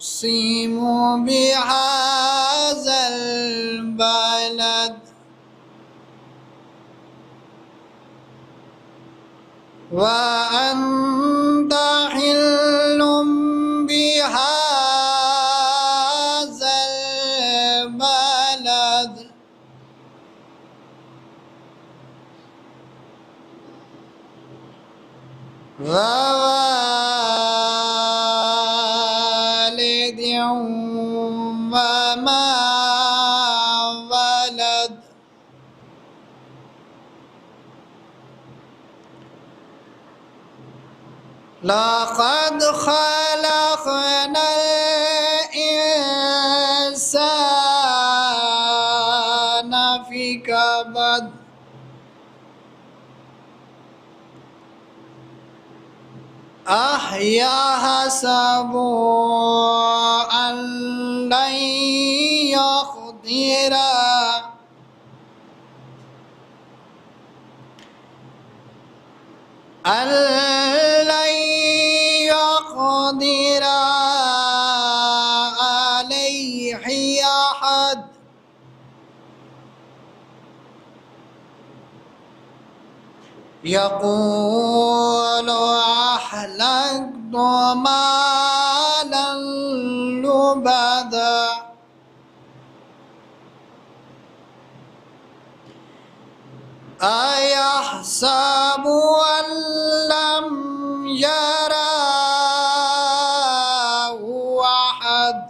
أقسم بهذا البلد وأنت حل بهذا البلد ووالد وما ولد لقد خلقنا الإنسان في كبد أيحسب أن لن يقدر عليه أحد يقول أهلكت مالا لبدا أيحسب أن لم يره أحد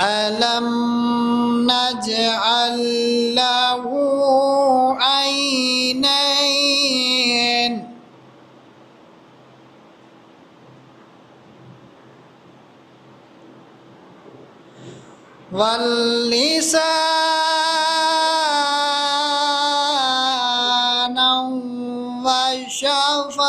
ألم نجعل له عينين ولسانا وشفتين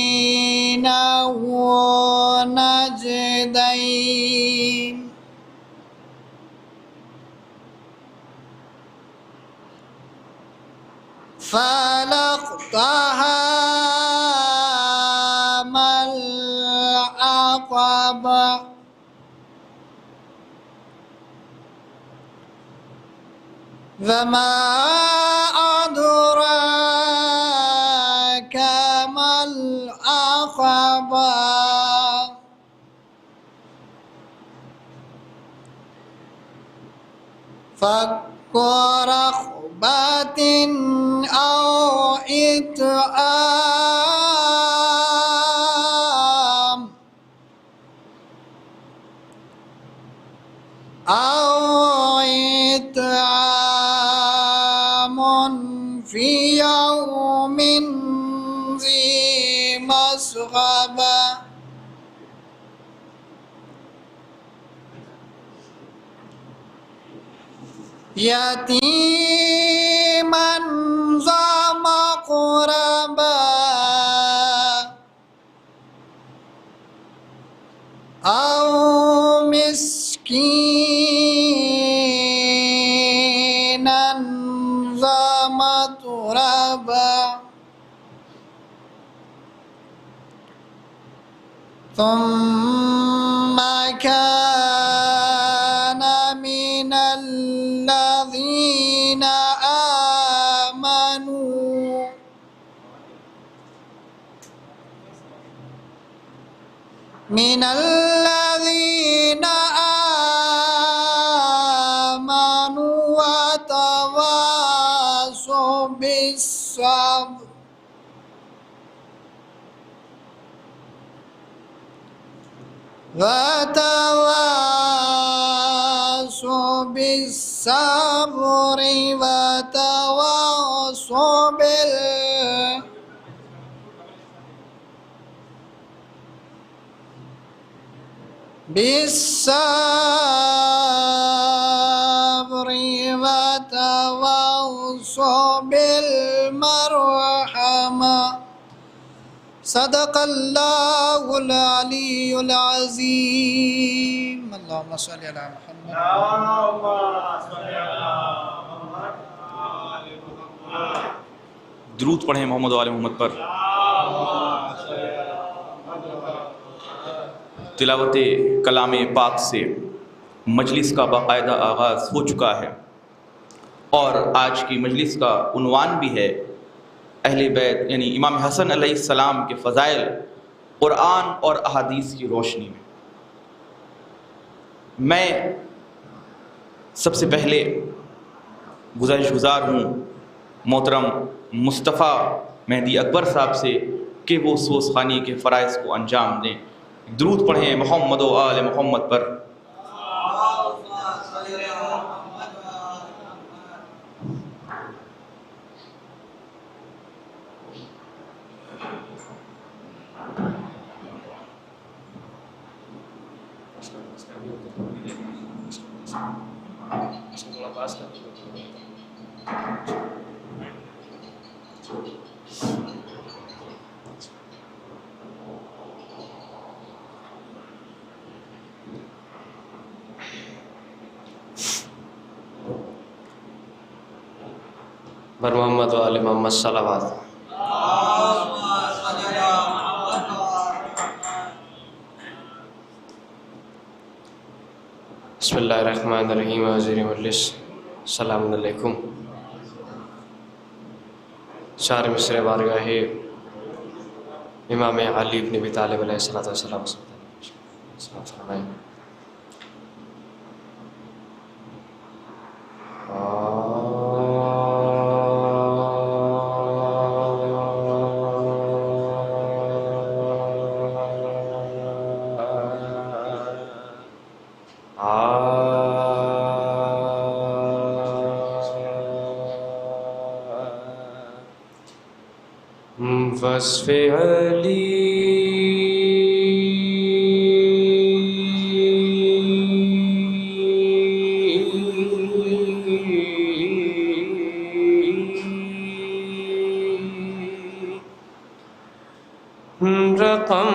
وهديناه النجدين فلاقتحم العقبة وما أدراك ما العقبة فك رقبة أو إطعام في يوم ذي مسغبة يتيما ذا مقربة أو مسكينا ذا متربة ثم كان من الذين آمنوا وتواصوا بالصبر وتواصوا بالصبر وتواصوا بالصبر وتواصوا بالمرحمة صدق اللہ العلی العظیم اللہم صلی علی محمد درود پڑھیں محمد و آل محمد پر۔ تلاوت کلام پاک سے مجلس کا باقاعدہ آغاز ہو چکا ہے، اور آج کی مجلس کا عنوان بھی ہے اہل بیت یعنی امام حسن علیہ السلام کے فضائل قرآن اور احادیث کی روشنی میں۔ میں سب سے پہلے گزارش گزار ہوں محترم مصطفیٰ مہدی اکبر صاحب سے کہ وہ سوز خوانی کے فرائض کو انجام دیں۔ درود پڑھیں محمد و آل محمد پر۔ بر محمد و آل محمد صلوات۔ بسم اللہ الرحمن الرحیم۔ وزیر مجلس السلام علیکم۔ شار مصر بارگاہ امام علی بن ابی طالب علیہ السلام فرمائیں۔ وصف علی رقم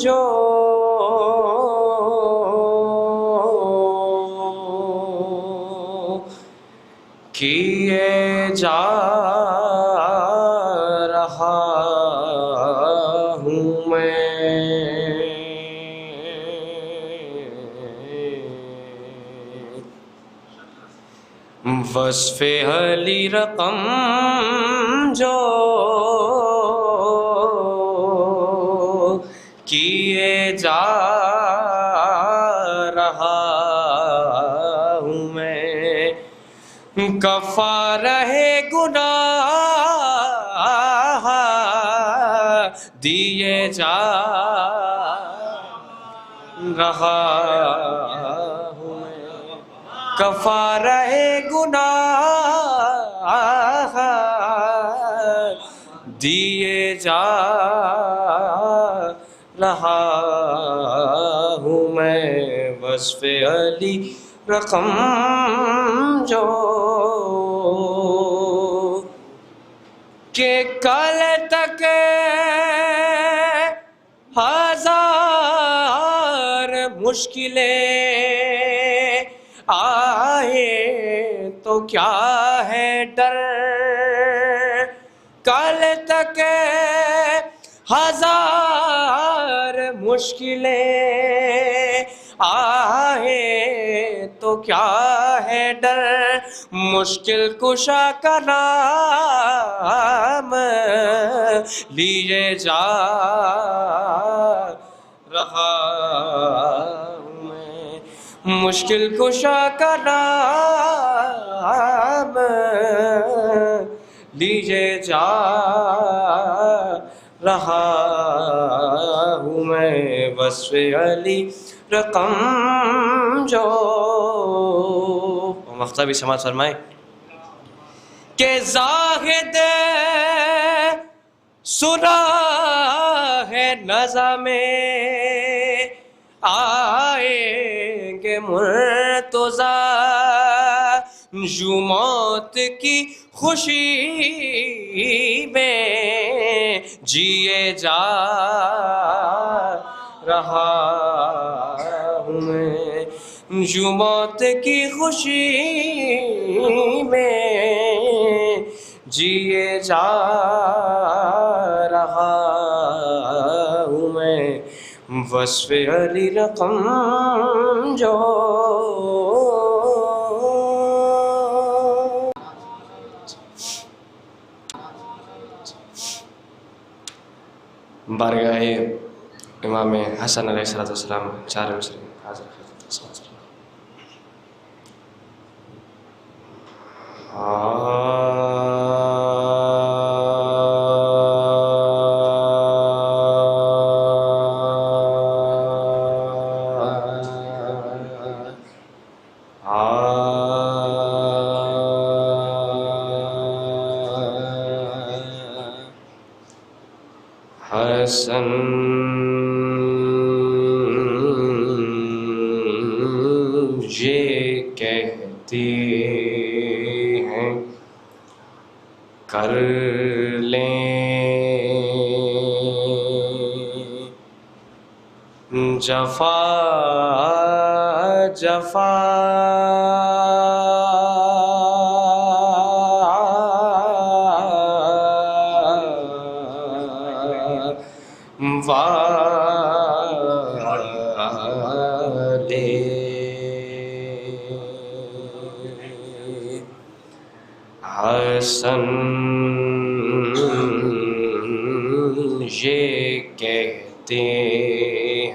جو کیے جا رہا ہوں میں، وصف علی رقم جو کیے جا رہا ہوں میں، کفارہ گناہ دیے جا رہا ہوں میں، کفارہ گناہ دیے جا رہا ہوں میں، وصف علی رقم جو کہ کل تک ہزار مشکلیں آئے تو کیا ہے ڈر، کل تک ہزار مشکلیں آئے تو کیا ہے ڈر، مشکل کشا کا نام لیے جا رہا ہوں میں، مشکل کشا کا نام لیے جا رہا ہوں میں، وصف علی رقم جو وقتہ بھی سماعت فرمائیں کہ زاہد سنا ہے نظم آئیں گے مرتضیٰ یوں موت کی خوشی جیے جا رہا ہوں میں یوں موت کی خوشی میں جیے جا رہا ہوں میں وصف علی رقم جو بارگاہ امام حسن علیہ السلام چار مسلم حاضر حسن یہ کہتی ہیں کر لیں جفا جفا حسن یہ کہتے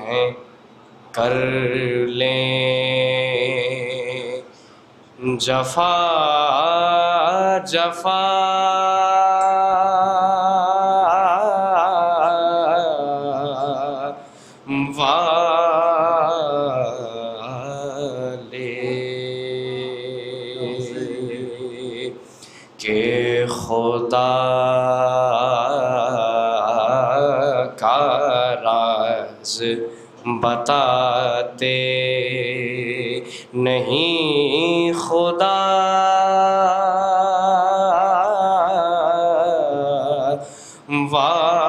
ہیں کر لیں جفا جفا کہ خدا کا راز بتاتے نہیں خدا والے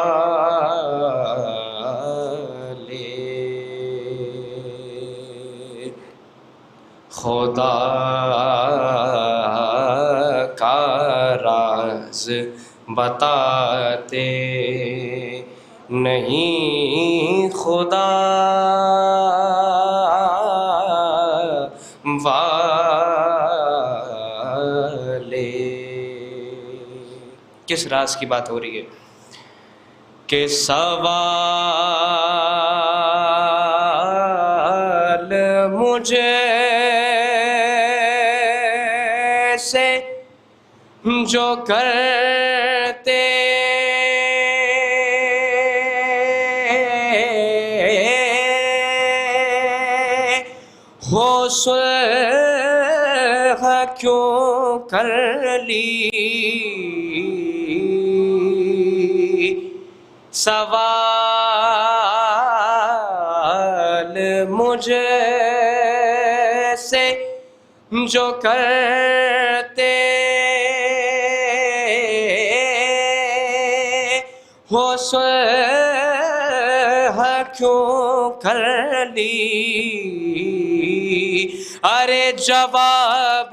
خدا کا راز بتاتے نہیں خدا والے. کس راز کی بات ہو رہی ہے؟ کہ سوال مجھے سے جو کرتے ہو صلح کیوں کر لی، سوال مجھے سے جو کرتے ہو صلح کیوں کر لی، ارے جواب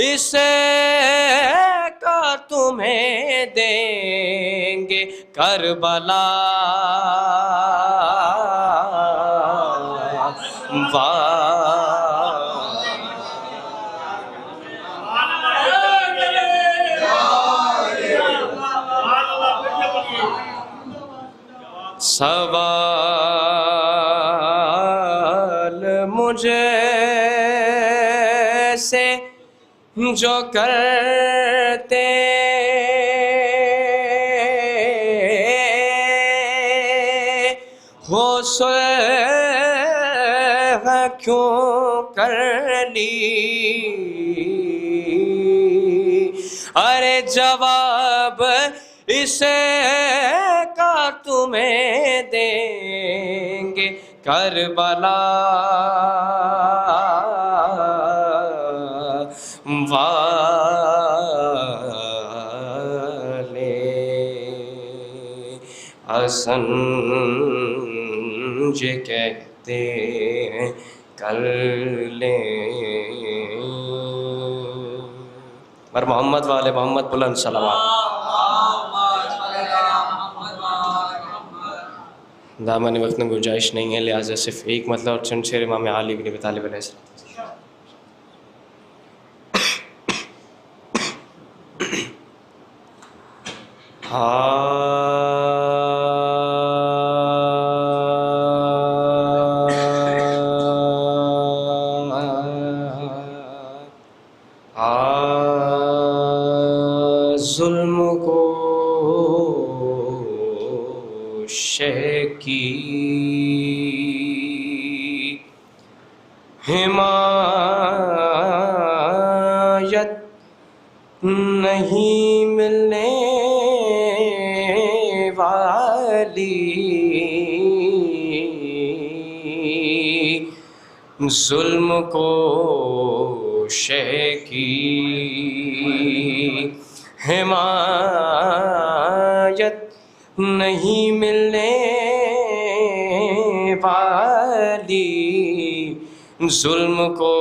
اس کا تمہیں دیں گے کربلا سوال مجھے سے جو کرتے ہو صلح کیوں کر لی، ارے جواب اس کا تمہیں دیں گے کربلا والے. حسن یہ کہتے ہیں کر لیں پر محمد والے محمد بلند صلوات. دامن وقت میں گنجائش نہیں ہے، لہٰذا صرف ایک مطلب اور چند شعر امام علی بن ابی طالب علیہ السلام. ظلم کو شہ کی حمایت نہیں ملنے والی، ظلم کو شہ کی حمایت نہیں ملنے والی، ظلم کو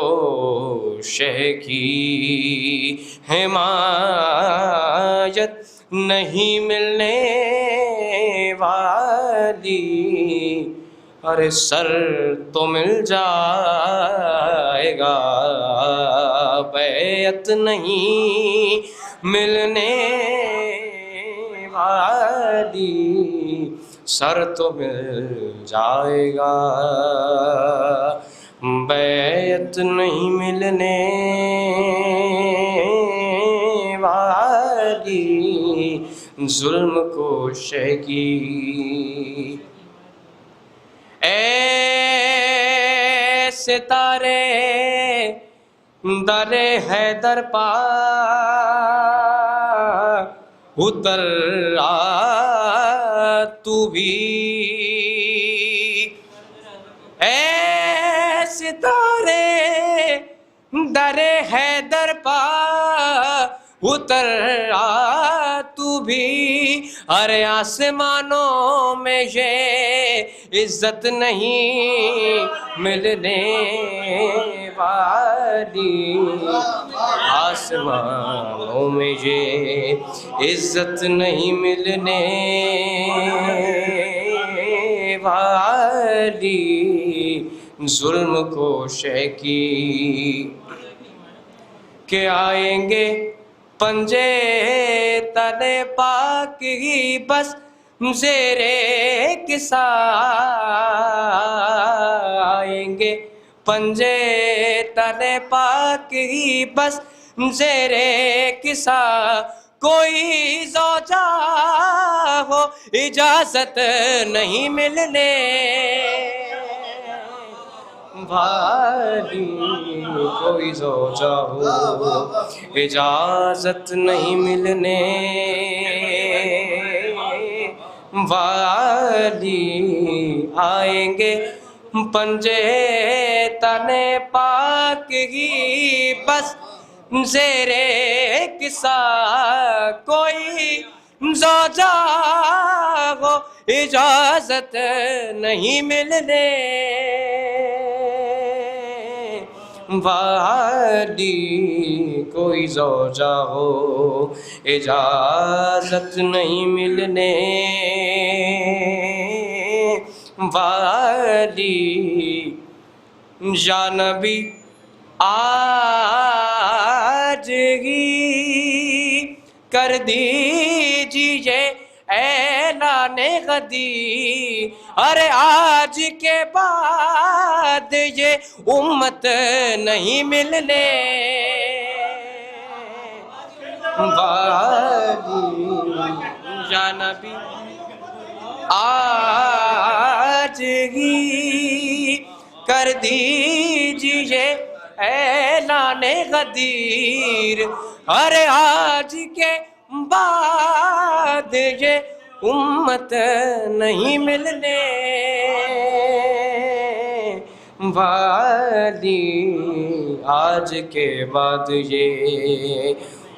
شہ کی حمایت نہیں ملنے والی. ارے سر تو مل جائے گا، بیعت نہیں ملنے والی، سر تو مل جائے گا، بیعت نہیں ملنے والی، ظلم کو شہ کی. اے ستارے در حیدر پا اتر آ تو بھی، اے ستارے در حیدر پا اتر آ تو بھی. ارے آسمانوں میں یہ عزت نہیں ملنے والی، آسمانوں میں یہ عزت نہیں ملنے والی، ظلم کو شہ کی. کہ آئیں گے پنجے تلے پاک ہی بس زیر کسا، آئیں گے پنجے تلے پاک ہی بس زیر کسا، کوئی زوجہ ہو اجازت نہیں ملنے والی، کوئی زوجہ ہو اجازت نہیں ملنے والی. آئیں گے پنجے تنے پاک ہی بس زیر کسا، کوئی زوجہ ہو اجازت نہیں ملنے والی، کوئی زوجہ ہو اجازت نہیں ملنے والی. یا نبی آج ہی کر دیجیے اعلان غدیر، ارے آج کے بعد یہ امت نہیں ملنے والی. یا نبی آج ہی کر دیجیے اعلان غدیر، ارے آج کے بعد یہ امت نہیں ملنے والی، آج کے بعد یہ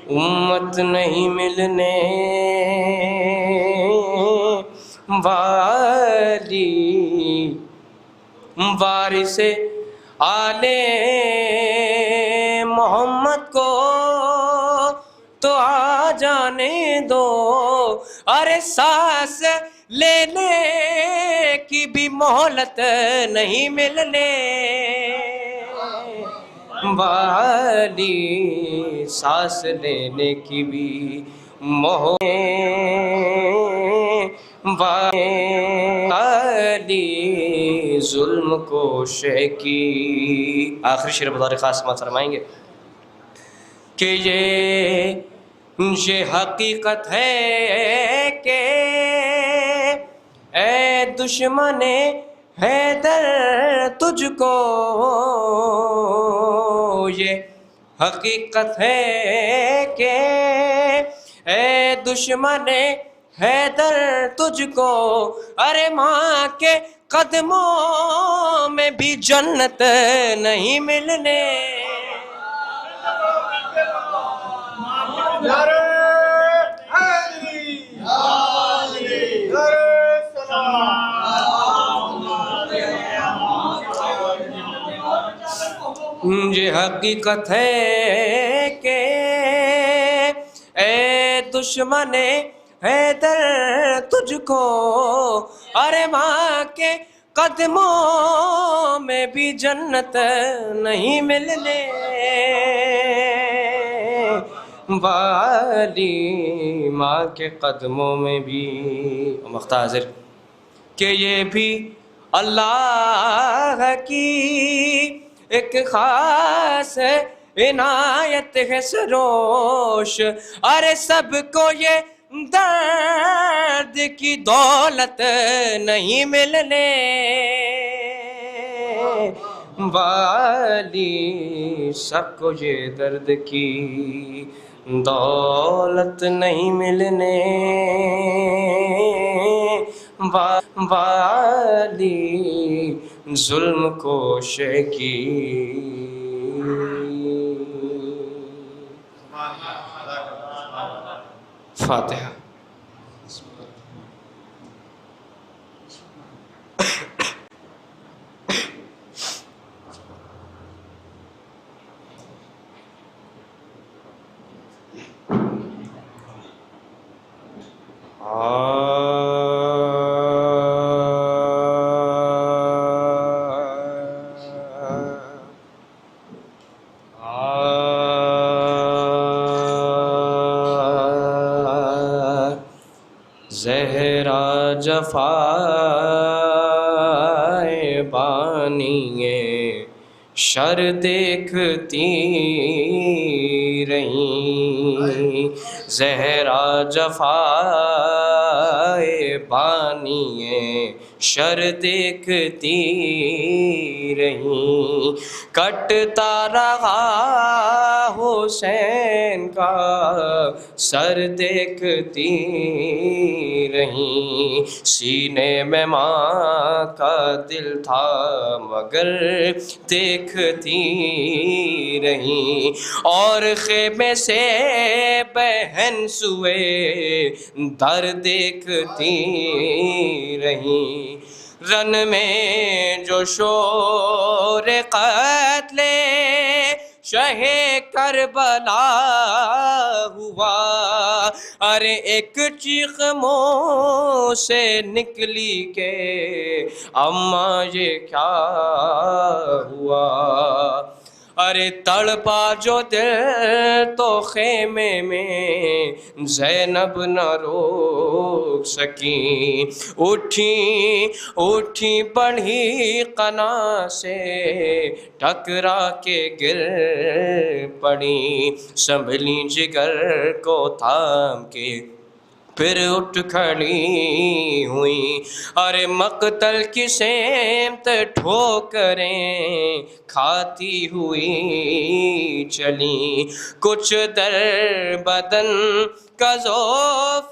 امت نہیں ملنے والی وارث آلے محمد کو تو آ جانے دو، ارے سانس لینے کی بھی مہلت نہیں ملنے والی، سانس لینے کی بھی مہلت والی، ظلم کوش کی۔ آخری شعر بطور خاص سماعت فرمائیں گے کہ یہ حقیقت ہے کہ اے دشمن حیدر تجھ کو، یہ حقیقت ہے کہ اے دشمن حیدر تجھ کو، ارے ماں کے قدموں میں بھی جنت نہیں ملنے یہ حقیقت ہے کہ اے دشمن حیدر تجھ کو، ارے ماں کے قدموں میں بھی جنت نہیں ملنے والی، ماں کے قدموں میں بھی مختازر کہ یہ بھی اللہ کی ایک خاص عنایت ہے سروش، ارے سب کو یہ درد کی دولت نہیں ملنے والی، سب کو یہ درد کی دولت نہیں ملنے والی، ظلم کوش کی۔ فاتحہ۔ زہرا جفائے بانیے شر دیکھتی رہیں، زہرا جفائے بانیے شر دیکھتی رہیں، کٹتا رہا حسین کا سر دیکھتی رہیں، سینے میں ماں کا دل تھا مگر دیکھتی رہیں، اور خیمے سے بہن سوئے در دیکھتی رہیں، رن میں جو شور قتل شہ کربلا ہوا، ارے ایک چیخ منہ سے نکلی کہ اماں یہ کیا ہوا، ارے تڑپا جو دل تو خیمے میں زینب نہ روک سکیں، اٹھی بڑھی قنا سے ٹکرا کے گر پڑی، سنبھلی جگر کو تھام کے پھر اٹھ کھڑی ہوئی، ارے مقتل کی سمت ٹھوکریں کھاتی ہوئی چلی، کچھ در بدن کا ضعف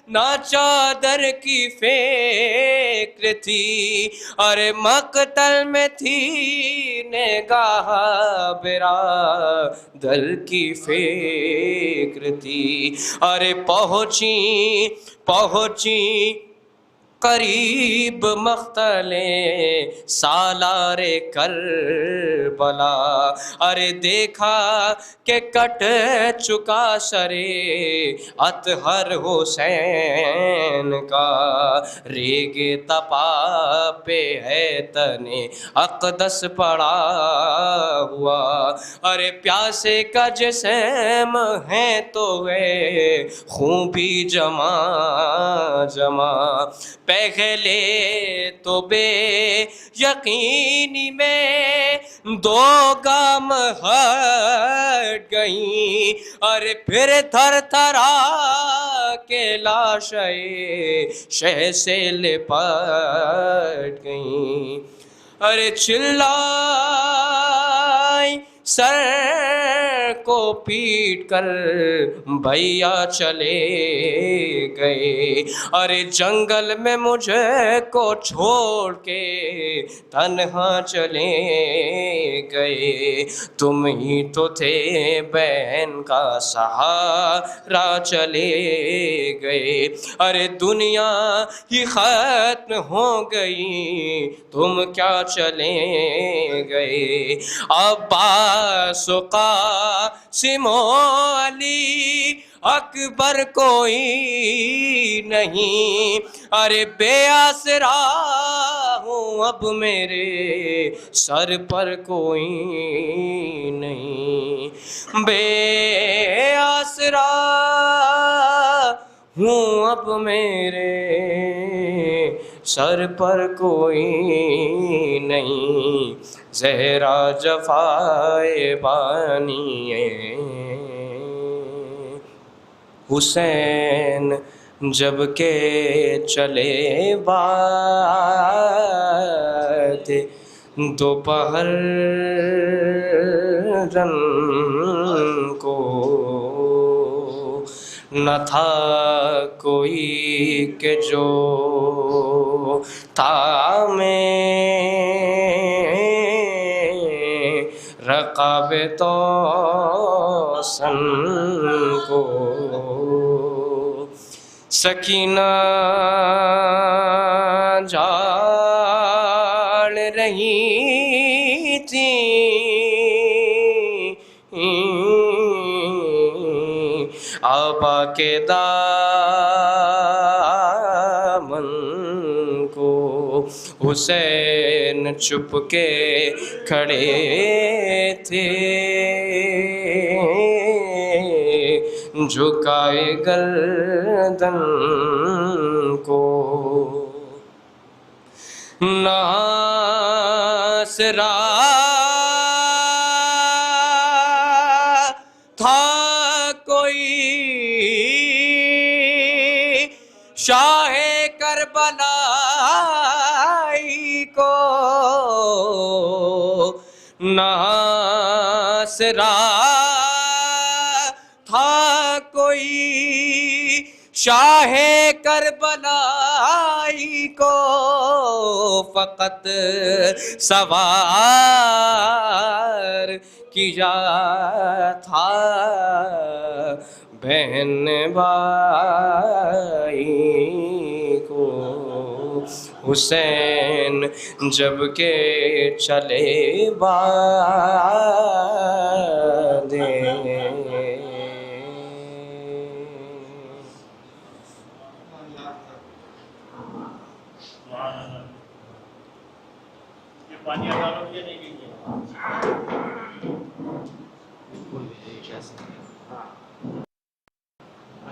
نہ چادر کی فکر تھی، ارے مقتل میں تھی نگاہ برادر کی فکر تھی، ارے پہنچی قریب مختلے سالار کربلا، ارے دیکھا کہ کٹ چکا سرے اطہر حسین کا، ریگ تپا پہ ہے تنے اقدس پڑا ہوا، ارے پیاسے کا جسم ہے تو ہے خون بھی جمع جمع، پہلے تو بے یقینی میں دو گام ہٹ گئیں، اور پھر تھر تھرا کے لاشیں شہ سے لپٹ گئیں، ارے چلائی سر کو پیٹ کر بھیا چلے گئے، ارے جنگل میں مجھے کو چھوڑ کے تنہا چلے گئے، تم ہی تو تھے بہن کا سہارا چلے گئے، ارے دنیا ہی ختم ہو گئی تم کیا چلے گئے، عباس و قاسم و علی اکبر کوئی نہیں، ارے بے آسرا ہوں اب میرے سر پر کوئی نہیں، بے آسرا ہوں اب میرے سر پر کوئی نہیں، زہرا جفائے بانی حسین جب کہ چلے بات دوپہر رن کو، نہ تھا کوئی کہ جو تھا میں رقاب تو سن کو، سکینہ جھاڑ رہی تھی آبا کے دامن کو، حسین چھپ کے کھڑے تھے جھکائے گردن کو، ناصرہ تھا کوئی شاہ کربلائی کو، ناصرہ تھا کوئی شاہ کربلائی کو، فقط سوار کیا تھا بہن بھائی کو، حسین جب کہ چلے بادیں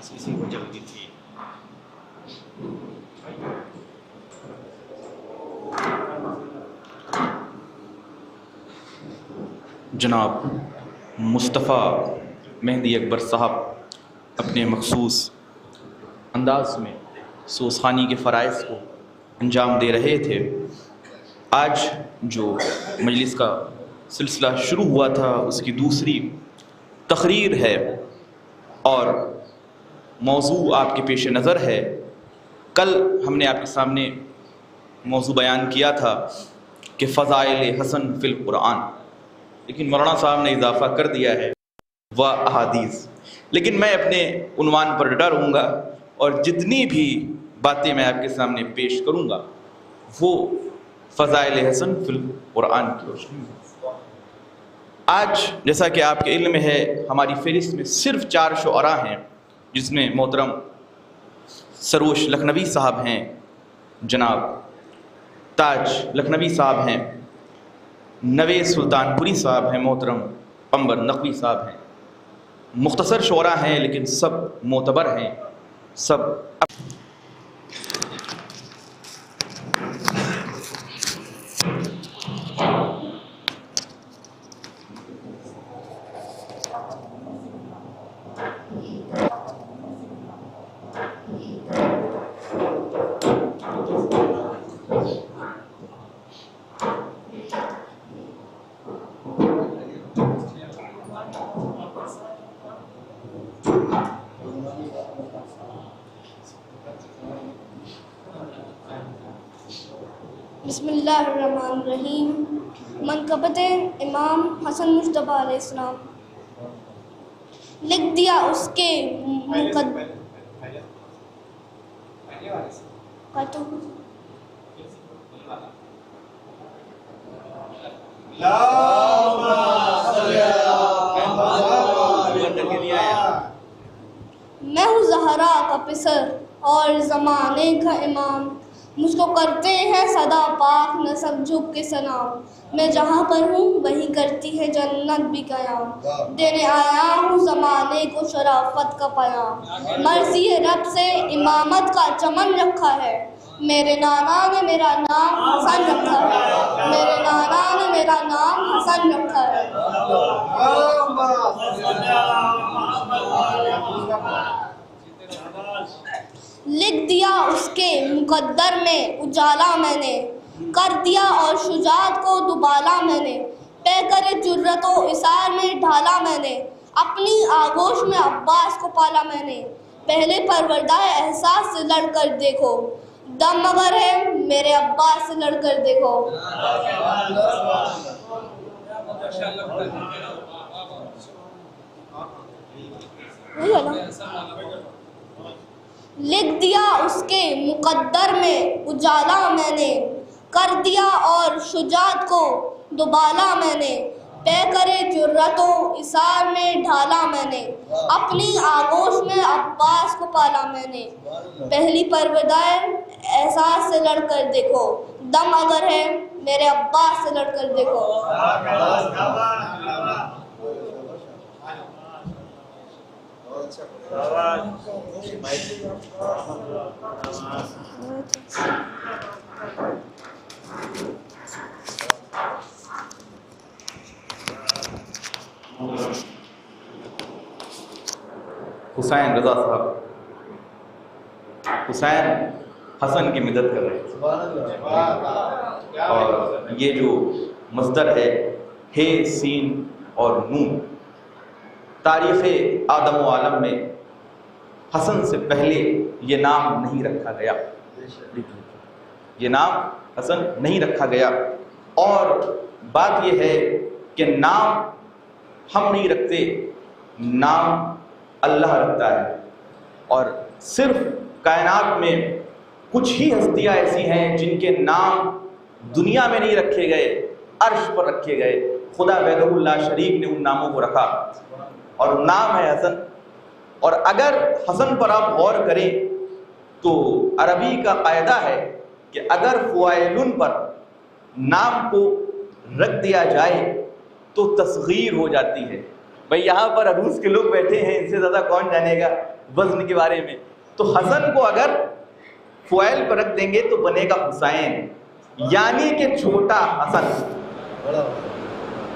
کسی کو جلدی تھی۔ جناب مصطفیٰ مہدی اکبر صاحب اپنے مخصوص انداز میں سوزخانی کے فرائض کو انجام دے رہے تھے۔ آج جو مجلس کا سلسلہ شروع ہوا تھا اس کی دوسری تقریر ہے اور موضوع آپ کے پیش نظر ہے۔ کل ہم نے آپ کے سامنے موضوع بیان کیا تھا کہ فضائل حسن فی القرآن، لیکن مولانا صاحب نے اضافہ کر دیا ہے و احادیث، لیکن میں اپنے عنوان پر ڈٹا رہوں گا اور جتنی بھی باتیں میں آپ کے سامنے پیش کروں گا وہ فضائل حسن فی القرآن کی روشنی میں۔ آج جیسا کہ آپ کے علم میں ہے ہماری فہرست میں صرف 4 شعراء ہیں، جس میں محترم سروش لکھنوی صاحب ہیں، جناب تاج لکھنوی صاحب ہیں، نوے سلطان پوری صاحب ہیں، محترم پمبر نقوی صاحب ہیں۔ مختصر شعراء ہیں لیکن سب معتبر ہیں، سب بسم اللہ الرحمن الرحیم۔ منقبت امام حسن مصطفیٰ علیہ السلام۔ لکھ دیا اس کے میں ہوں زہرا کا پسر اور زمانے کا امام، مجھ کو کرتے ہیں صدا پاک نسب جھک کے سلام، میں جہاں پر ہوں وہیں کرتی ہے جنت بھی قیام، دینے آیا ہوں زمانے کو شرافت کا پیام، مرضی رب سے امامت کا چمن رکھا ہے، میرے نانا نے میرا نام حسن رکھا ہے، میرے نانا نے میرا نام حسن رکھا ہے۔ لکھ دیا اس کے مقدر میں اجالا میں نے، کر دیا اور شجاعت کو دوبالا میں نے، پیکر جرت و اثار میں ڈھالا میں نے، اپنی آغوش میں عباس کو پالا میں نے، پہلے پروردہ احساس سے لڑ کر دیکھو، دم اگر ہے میرے عباس سے لڑ کر دیکھو۔ لکھ دیا اس کے مقدر میں اجالا میں نے، کر دیا اور شجاعت کو دوبالا میں نے، پیکر جرت و اثار میں ڈھالا میں نے، اپنی آغوش میں عباس کو پالا میں نے، پہلی پروردہ احساس سے لڑ کر دیکھو، دم اگر ہے میرے عباس سے لڑ کر دیکھو۔ حسین رضا صاحب حسین حسن کی مدد کر رہے ہیں، اور یہ جو مصدر ہے ہے سین اور نون، تاریخ آدم و عالم میں حسن سے پہلے یہ نام نہیں رکھا گیا، یہ نام حسن نہیں رکھا گیا، اور بات یہ ہے کہ نام ہم نہیں رکھتے، نام اللہ رکھتا ہے، اور صرف کائنات میں کچھ ہی ہستیاں ایسی ہیں جن کے نام دنیا میں نہیں رکھے گئے، عرش پر رکھے گئے، خدا وحدہ اللہ شریک نے ان ناموں کو رکھا، اور نام ہے حسن۔ اور اگر حسن پر آپ غور کریں تو عربی کا قاعدہ ہے کہ اگر فعیل پر نام کو رکھ دیا جائے تو تصغیر ہو جاتی ہے۔ بھئی یہاں پر عروس کے لوگ بیٹھے ہیں، ان سے زیادہ کون جانے گا وزن کے بارے میں، تو حسن کو اگر فعیل پر رکھ دیں گے تو بنے گا حسین، یعنی کہ چھوٹا حسن،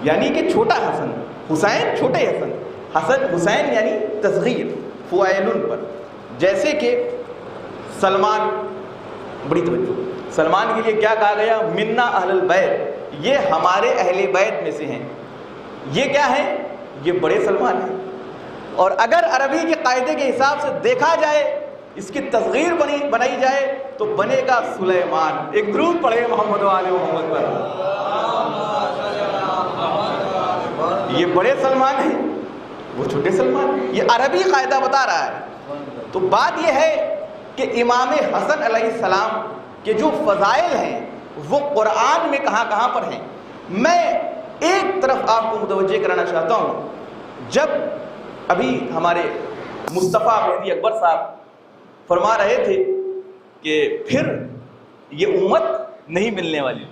یعنی کہ چھوٹا حسن، حسین چھوٹے حسن، حسن حسین یعنی تصغیر فعیل پر۔ جیسے کہ سلمان، بڑی توجہ، سلمان کے لیے کیا کہا گیا؟ منا اہل البیت، یہ ہمارے اہل بیت میں سے ہیں۔ یہ کیا ہے؟ یہ بڑے سلمان ہیں۔ اور اگر عربی کے قاعدے کے حساب سے دیکھا جائے، اس کی تصغیر بنائی جائے تو بنے گا سلیمان۔ ایک درود پڑھے محمد و آل محمد پر۔ یہ بڑے سلمان ہیں، وہ چھوٹے سلمان ہیں، یہ عربی قاعدہ بتا رہا ہے۔ تو بات یہ ہے کہ کہ امام حسن علیہ السلام کے جو فضائل ہیں وہ قرآن میں کہاں کہاں پر ہیں. میں ایک طرف آپ کو متوجہ کرانا چاہتا ہوں. جب ابھی ہمارے مصطفیٰ مہدی اکبر صاحب فرما رہے تھے کہ پھر یہ امت نہیں ملنے والی،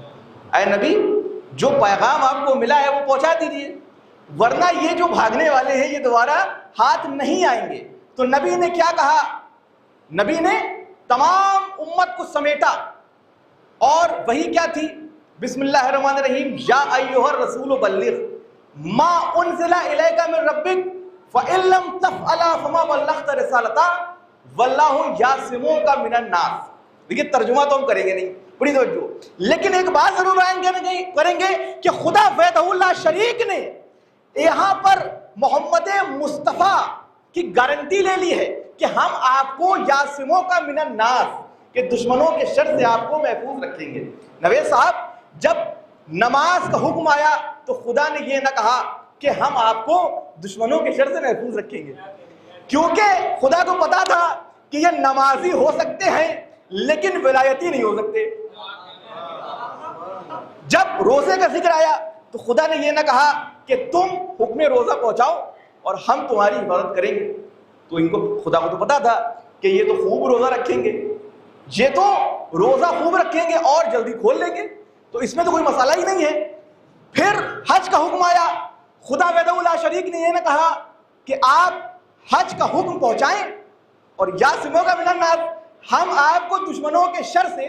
اے نبی جو پیغام آپ کو ملا ہے وہ پہنچا دیجیے، ورنہ یہ جو بھاگنے والے ہیں یہ دوبارہ ہاتھ نہیں آئیں گے. تو نبی نے کیا کہا؟ نبی نے تمام امت کو سمیٹا، اور وہی کیا تھی؟ بسم اللہ الرحمن الرحیم، یا ایھا الرسول بلغ ما انزل الیک من ربک فإن لم تفعل فما بلغت رسالتہ واللہ یعصمک من الناس. دیکھیے ترجمہ تو ہم کریں گے نہیں، بڑی توجہ، لیکن ایک بات ضرور کریں گے کہ خدا وحدہ لا شریک نے یہاں پر محمد مصطفیٰ کی گارنٹی لے لی ہے کہ ہم آپ کو یعصمک من الناس، کہ دشمنوں کے شر سے آپ کو محفوظ رکھیں گے. نوید صاحب جب نماز کا حکم آیا تو خدا نے یہ نہ کہا کہ ہم آپ کو دشمنوں کے شر سے محفوظ رکھیں گے، کیونکہ خدا کو پتا تھا کہ یہ نمازی ہو سکتے ہیں لیکن ولایتی نہیں ہو سکتے. جب روزے کا ذکر آیا تو خدا نے یہ نہ کہا کہ تم حکم روزہ پہنچاؤ اور ہم تمہاری حفاظت کریں گے. تو ان کو خدا کو تو پتا تھا کہ یہ تو خوب روزہ رکھیں گے، یہ تو روزہ خوب رکھیں گے اور جلدی کھول لیں گے، تو اس میں تو کوئی مسئلہ ہی نہیں ہے. پھر حج کا حکم آیا، خدا وحدہ لا شریک نے یہ نہ کہا کہ آپ حج کا حکم پہنچائیں اور یعصمک من الناس، ہم آپ کو دشمنوں کے شر سے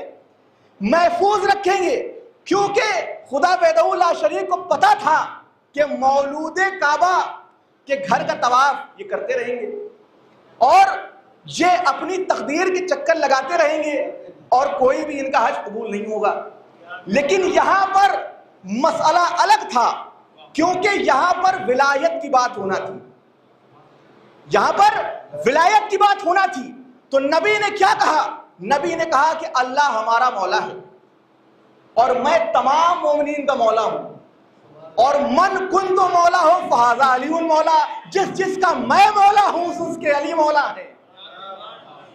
محفوظ رکھیں گے، کیونکہ خدا وحدہ لا شریک کو پتا تھا کہ مولود کعبہ کے گھر کا طواف یہ کرتے رہیں گے اور یہ اپنی تقدیر کے چکر لگاتے رہیں گے اور کوئی بھی ان کا حج قبول نہیں ہوگا. لیکن یہاں پر مسئلہ الگ تھا، کیونکہ یہاں پر ولایت کی بات ہونا تھی، یہاں پر ولایت کی بات ہونا تھی. تو نبی نے کیا کہا؟ نبی نے کہا کہ اللہ ہمارا مولا ہے اور میں تمام مومنین کا مولا ہوں، اور من کنت مولا ہوں فہذا علی مولا، جس کا میں مولا ہوں اس کے علی مولا ہے.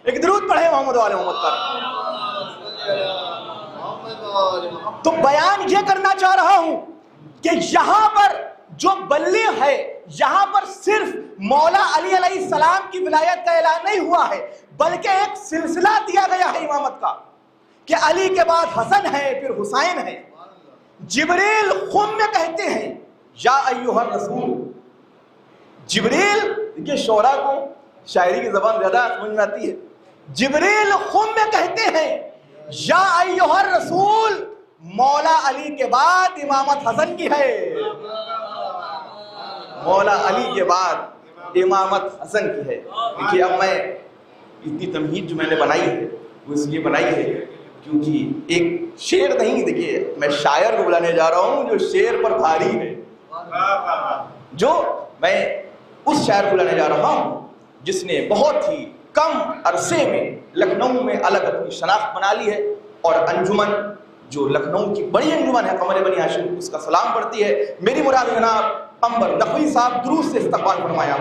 ایک درود پڑھیں محمد والے محمد پر. تو بیان یہ کرنا چاہ رہا ہوں کہ یہاں پر جو بلیغ ہے، یہاں پر صرف مولا علی علیہ السلام کی ولایت کا اعلان نہیں ہوا ہے، بلکہ ایک سلسلہ دیا گیا ہے امامت کا کہ علی کے بعد حسن ہے، پھر حسین ہے. جبریل خم میں کہتے ہیں یا ایھا الرسول. جبریل، دیکھیے شعراء کو شاعری کی زبان زیادہ سمجھ میں آتی ہے. جبریل خم میں کہتے ہیں یا ایھا الرسول، مولا علی کے بعد امامت حسن کی ہے، مولا علی کے بعد امامت حسن کی ہے. دیکھیے اب میں اتنی تمہید جو میں نے بنائی ہے وہ اس لیے بنائی ہے کیونکہ ایک شعر نہیں، دیکھیے میں شاعر کو بلانے جا رہا ہوں جو شعر پر بھاری ہے، جو میں اس شاعر کو بلانے جا رہا ہوں جس نے بہت ہی کم عرصے میں لکھنؤ میں الگ اپنی شناخت بنا لی ہے، اور انجمن جو لکھنؤ کی بڑی انجمن ہے قمر بنی ہاشم اس کا سلام پڑھتی ہے. میری مراد جناب انور نقوی صاحب درود سے استقبال فرمایا.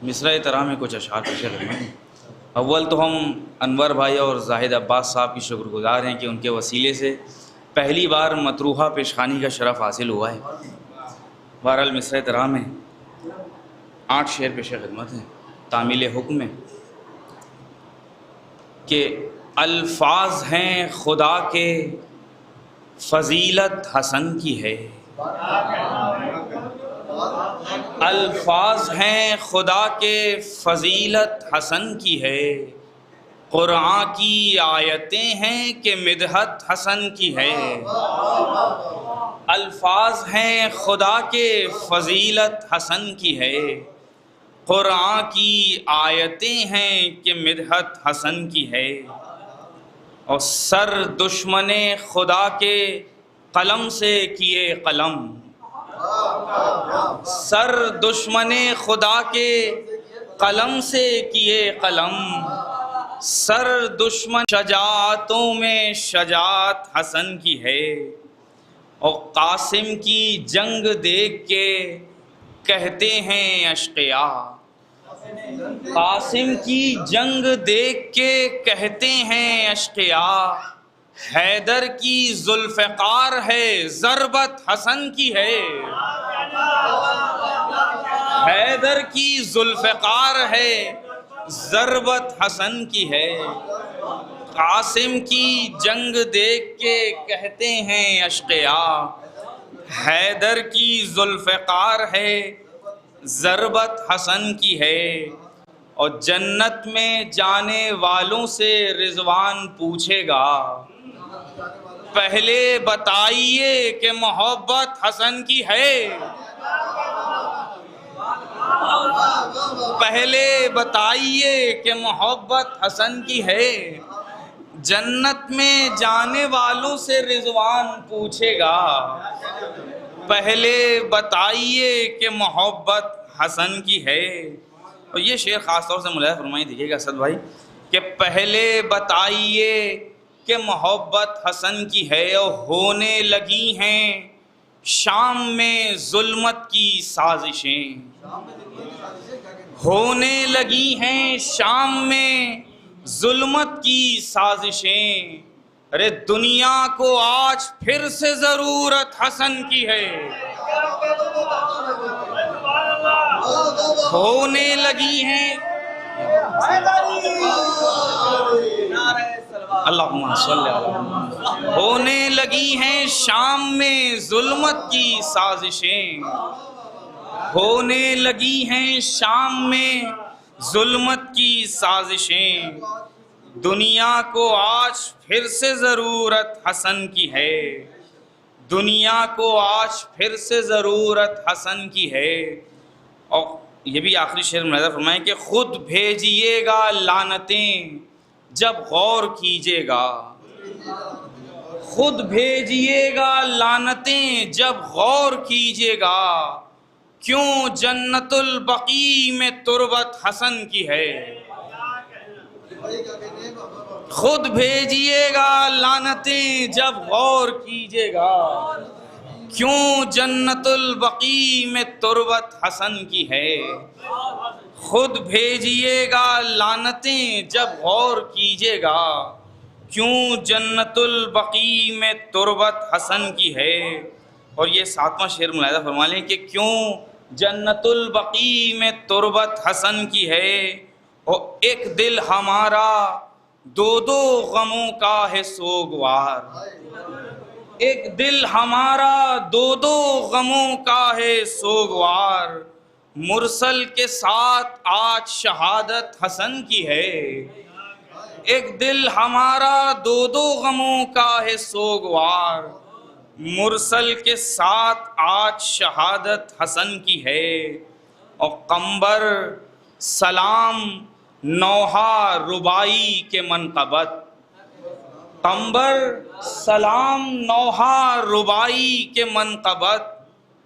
مصرع ترا میں کچھ اشعار پیش کریں. اول تو ہم انور بھائی اور زاہد عباس صاحب کی شکر گزار ہیں کہ ان کے وسیلے سے پہلی بار مطروحہ پیشخانی کا شرف حاصل ہوا ہے. بہرحال مصرع ترا میں 8 شعر پیش خدمت ہیں. تعمیل حکم میں کہ الفاظ ہیں خدا کے فضیلت حسن کی ہے، الفاظ ہیں خدا کے فضیلت حسن کی ہے، قرآن کی آیتیں ہیں کہ مدحت حسن کی ہے۔ الفاظ ہیں خدا کے فضیلت حسن کی ہے، قرآن کی آیتیں ہیں کہ مدحت حسن کی ہے۔ اور سر دشمن خدا کے قلم سے کیے قلم، سر دشمن خدا کے قلم سے کیے قلم، سر دشمن شجاعتوں میں شجاعت حسن کی ہے۔ اور قاسم کی جنگ دیکھ کے کہتے ہیں اشقیاء، قاسم کی جنگ دیکھ کے کہتے ہیں اشقیاء، حیدر کی ذوالفقار ہے ضربت حسن کی ہے۔ حیدر کی ذوالفقار ہے ضربت حسن کی ہے۔ قاسم کی جنگ دیکھ کے کہتے ہیں اشقیاء، حیدر کی ذوالفقار ہے ضربت حسن کی ہے۔ اور جنت میں جانے والوں سے رضوان پوچھے گا، پہلے بتائیے کہ محبت حسن کی ہے، پہلے بتائیے کہ محبت حسن کی ہے۔ جنت میں جانے والوں سے رضوان پوچھے گا، پہلے بتائیے کہ محبت حسن کی ہے۔ اور یہ شعر خاص طور سے ملاحظہ فرمائیں دیکھیے گا اسد بھائی کہ پہلے بتائیے کہ محبت حسن کی ہے۔ اور ہونے لگی ہیں شام میں ظلمت کی سازشیں، ہونے لگی ہیں شام میں ظلمت کی سازشیں، ارے دنیا کو آج پھر سے ضرورت حسن کی ہے۔ ہونے لگی ہیں اللہم صلی علی محمد، ہونے لگی ہیں شام میں ظلمت کی سازشیں، ہونے لگی ہیں شام میں ظلمت کی سازشیں، دنیا کو آج پھر سے ضرورت حسن کی ہے، دنیا کو آج پھر سے ضرورت حسن کی ہے۔ اور یہ بھی آخری شعر ملاحظہ فرمائیں کہ خود بھیجیے گا لعنتیں جب غور کیجیے گا، خود بھیجیے گا لعنتیں جب غور کیجیے گا، کیوں جنت البقیع میں تربت حسن کی ہے۔ خود بھیجیے گا لعنتیں جب غور کیجیے گا، کیوں جنت البقیع میں تربت حسن کی ہے۔ خود بھیجیے گا لعنتیں جب غور کیجیے گا، کیوں جنت البقیع میں تربت حسن کی ہے۔ اور یہ ساتواں شعر ملاحظہ فرما لیں کہ کیوں جنت البقیع میں تربت حسن کی ہے۔ اور ایک دل ہمارا دو دو غموں کا ہے سوگوار، ایک دل ہمارا دو دو غموں کا ہے سوگوار، مرسل کے ساتھ آج شہادت حسن کی ہے۔ ایک دل ہمارا دو دو غموں کا ہے سوگوار، مرسل کے ساتھ آج شہادت حسن کی ہے۔ اور قمبر سلام نوحہ ربائی کے منقبت، قمبر سلام نوحہ ربائی کے منقبت،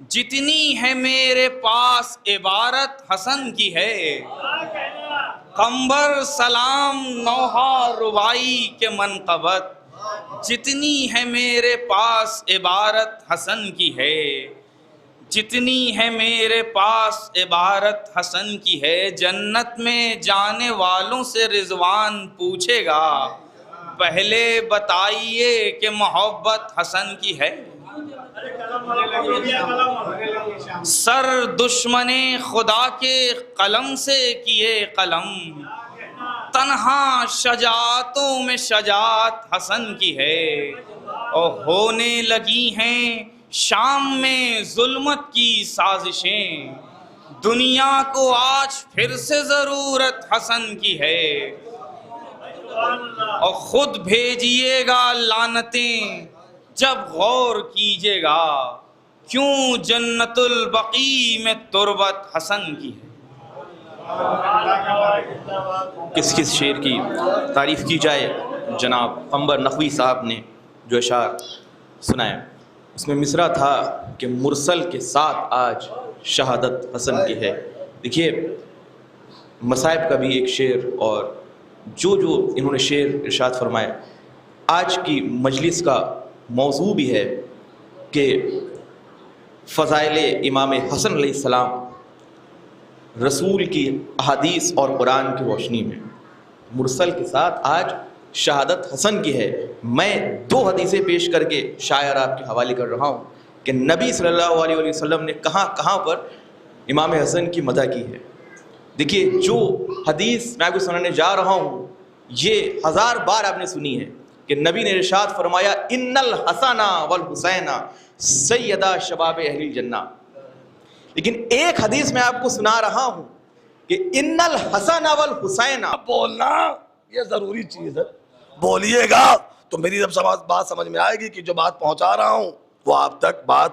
جتنی ہے میرے پاس عبارت حسن کی ہے۔ قمبر سلام نوحہ ربائی کے منقبت، جتنی ہے میرے پاس عبارت حسن کی ہے، جتنی ہے میرے پاس عبارت حسن کی ہے۔ جنت میں جانے والوں سے رضوان پوچھے گا، پہلے بتائیے کہ محبت حسن کی ہے۔ سر دشمن خدا کے قلم سے کیے قلم، تنہا شجاعتوں میں شجاعت حسن کی ہے۔ اور ہونے لگی ہیں شام میں ظلمت کی سازشیں، دنیا کو آج پھر سے ضرورت حسن کی ہے، اور خود بھیجیے گا لعنتیں جب غور کیجیے گا، کیوں جنت البقیع میں تربت حسن کی ہے۔ کس کس شعر کی تعریف کی جائے، جناب قمبر نقوی صاحب نے جو اشعار سنایا اس میں مصرع تھا کہ مرسل کے ساتھ آج شہادت حسن کی ہے۔ دیکھیے مصائب کا بھی ایک شعر، اور جو انہوں نے شعر ارشاد فرمائے، آج کی مجلس کا موضوع بھی ہے کہ فضائل امام حسن علیہ السلام رسول کی احادیث اور قرآن کی روشنی میں مرسل کے ساتھ آج شہادت حسن کی ہے۔ میں 2 حدیثیں پیش کر کے شاعر آپ کے حوالے کر رہا ہوں کہ نبی صلی اللہ علیہ وسلم نے کہاں کہاں پر امام حسن کی مدح کی ہے۔ دیکھیے جو حدیث میں آپ کو سنانے جا رہا ہوں یہ 1000 بار آپ نے سنی ہے کہ نبی نے ارشاد فرمایا ان الحسن والحسین سیدا شباب اہل الجنہ، لیکن ایک حدیث میں آپ کو سنا رہا ہوں کہ ان الحسن والحسین۔ بولنا یہ ضروری چیز ہے، بولیے گا تو میری جب بات سمجھ میں آئے گی کہ جو بات پہنچا رہا ہوں وہ آپ تک بات